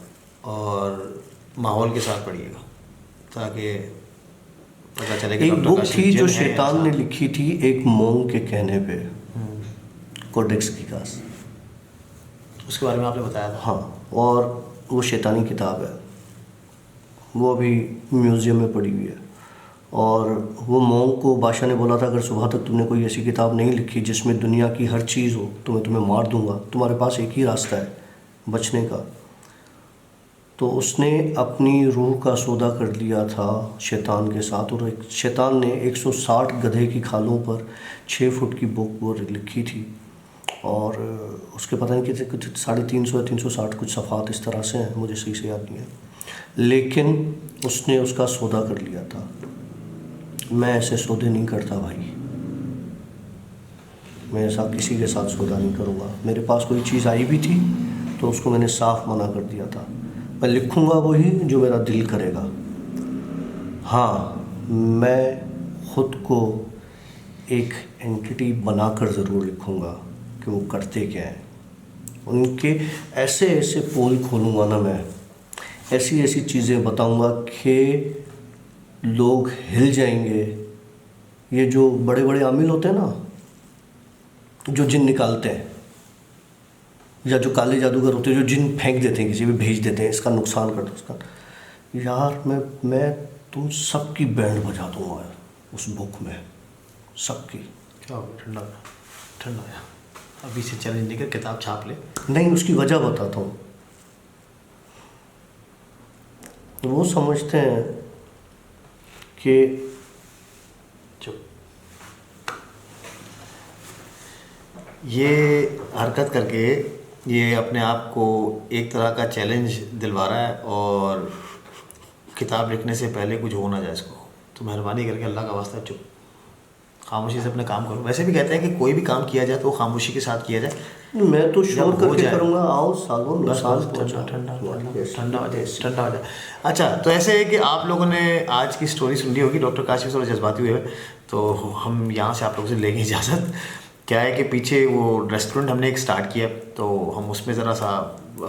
और माहौल के साथ पढ़िएगा ताकि पता चले कि एक डॉक्टर बुक काशिफ थी जो जिन है शैतान ने इंसान। लिखी थी एक मोंग के कहने पे, कोडेक्स की कास। उसके बारे में आपने बताया था। हाँ, और वो शैतानी किताब है, वो अभी म्यूज़ियम में पड़ी हुई है। और वो मोंग को बादशाह ने बोला था अगर सुबह तक तुमने कोई ऐसी किताब नहीं लिखी जिसमें दुनिया की हर चीज़ हो तो मैं तुम्हें मार दूंगा, तुम्हारे पास एक ही रास्ता है बचने का। तो उसने अपनी रूह का सौदा कर लिया था शैतान के साथ, और एक शैतान ने 160 गधे की खालों पर 6 फुट की बुक वो लिखी थी। और उसके पता नहीं कितने, कुछ 350 या 360 कुछ सफ़ात इस तरह से हैं, मुझे सही से याद नहीं है, लेकिन उसने उसका सौदा कर लिया था। मैं ऐसे सौदे नहीं करता भाई, मैं ऐसा किसी के साथ सौदा नहीं करूँगा। मेरे पास कोई चीज़ आई भी थी तो उसको मैंने साफ मना कर दिया था। मैं लिखूँगा वही जो मेरा दिल करेगा। हाँ, मैं ख़ुद को एक एंटिटी बनाकर ज़रूर लिखूँगा कि वो करते क्या हैं। उनके ऐसे ऐसे पोल खोलूँगा ना, मैं ऐसी ऐसी चीज़ें बताऊँगा कि लोग हिल जाएंगे। ये जो बड़े बड़े आमिल होते हैं ना, जो जिन निकालते हैं, या जो काले जादूगर होते हैं जो जिन फेंक देते हैं, किसी भी भेज देते हैं, इसका नुकसान कर दो उसका, यार मैं तुम सबकी बैंड बजा दूंगा यार उस बुक में, सबकी। क्या हो गया? ठंडा ठंडा आया, अभी से चैलेंज लेकर किताब छाप ले। नहीं, उसकी वजह बताता हूँ। वो समझते हैं कि ये हरकत करके ये अपने आप को एक तरह का चैलेंज दिलवा रहा है, और किताब लिखने से पहले कुछ हो ना जाए इसको, तो मेहरबानी करके अल्लाह का वास्ता चुप, खामोशी से अपना काम करो। वैसे भी कहते हैं कि कोई भी काम किया जाए तो वो खामोशी के साथ किया जाए। मैं तो शोर करके करूँगा, आओ सालों बस ठंडा ठंडा हो जाए। अच्छा, तो ऐसे है कि आप लोगों ने आज की स्टोरी सुन ली होगी, डॉक्टर काशिफ थोड़ा जज्बाती हुए, तो हम यहाँ से आप लोगों से लेंगे इजाज़त। क्या है कि पीछे वो रेस्टोरेंट हमने एक स्टार्ट किया, तो हम उसमें ज़रा सा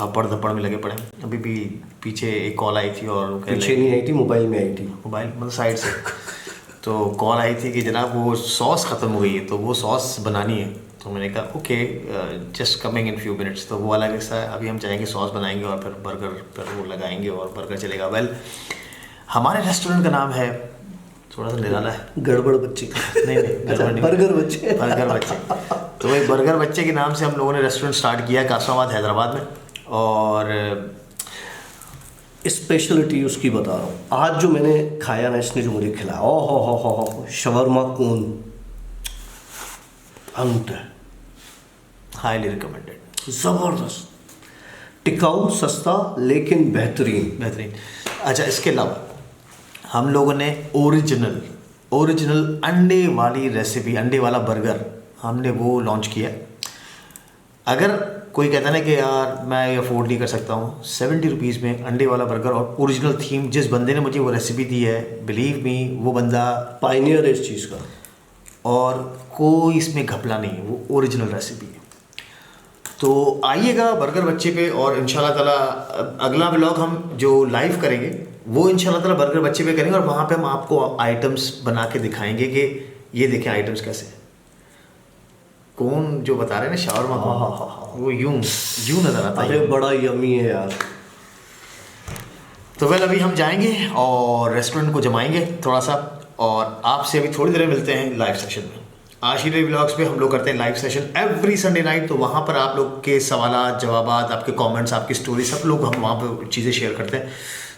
अपड़ धपड़ में लगे पड़े। अभी भी पीछे एक कॉल आई थी, और पीछे नहीं आई थी, मोबाइल में आई थी, मोबाइल मतलब साइड से तो कॉल आई थी कि जनाब वो सॉस ख़त्म हो गई है, तो वो सॉस बनानी है। तो मैंने कहा okay, just coming in few minutes. तो वो वाला किस्सा है, अभी हम जाएंगे सॉस बनाएंगे और फिर बर्गर पर वो लगाएंगे और बर्गर चलेगा। वेल, हमारे रेस्टोरेंट का नाम है, थोड़ा सा निराला है, गड़बड़ बच्चे। नहीं गड़बड़ नहीं, बर्गर बच्चे। बर्गर बच्चे। तो वही बर्गर बच्चे के नाम से हम लोगों ने रेस्टोरेंट स्टार्ट किया कासमाबाद हैदराबाद में। और स्पेशलिटी उसकी बता रहा हूँ, आज जो मैंने खाया ना, इसने जो मुझे खिलाया, ओ हो शवरमा कोन अंत है, हाईली रिकमेंडेड, ज़बरदस्त। टिकाऊ, सस्ता लेकिन बेहतरीन। बेहतरीन। अच्छा, इसके अलावा हम लोगों ने ओरिजिनल अंडे वाली रेसिपी, अंडे वाला बर्गर हमने वो लॉन्च किया है। अगर कोई कहता है ना कि यार मैं ये अफोर्ड नहीं कर सकता हूँ, 70 रुपीज़ में अंडे वाला बर्गर और ओरिजिनल थीम, जिस बंदे ने मुझे वो रेसिपी दी है, बिलीव मी वो बंदा पायनियर है इस चीज़ का, और कोई इसमें घपला नहीं है, वो ओरिजिनल रेसिपी है। तो आइएगा बर्गर बच्चे पे, और इंशाल्लाह ताला अगला व्लॉग हम जो लाइव करेंगे वो इंशाल्लाह ताला बर्गर बच्चे पे करेंगे, और वहाँ पे हम आपको आइटम्स बना के दिखाएंगे कि ये देखें आइटम्स कैसे हैं। कौन जो बता रहे हैं ना शावरमा, वो यूं नज़र आता है। अरे बड़ा यमी है यार। तो वेल अभी हम जाएंगे और रेस्टोरेंट को जमाएंगे थोड़ा सा, और आपसे अभी थोड़ी देर मिलते हैं लाइव सेशन में। आशिरे व्लॉग्स पे हम लोग करते हैं live session every Sunday night, तो वहाँ पर आप लोग के सवाल जवाबात, आपके कमेंट्स, आपकी स्टोरी, सब लोग हम वहाँ पर चीज़ें शेयर करते हैं।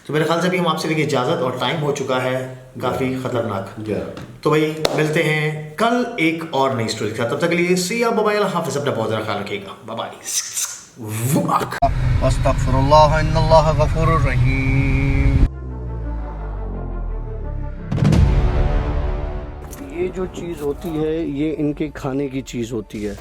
तो मेरे ख्याल से अभी हम आपसे लेंगे इजाज़त, और टाइम हो चुका है काफ़ी ख़तरनाक। तो भाई मिलते हैं कल एक और नई स्टोरी के साथ, तब तक के लिए सी या बाय, हाफिज़, अपना बहुत ज़्यादा ख्याल रखिएगा, बाय बाय। अस्तगफिरुल्लाह इन्नल्लाह गफूरुर रहीम। ये जो चीज़ होती है ये इनके खाने की चीज़ होती है।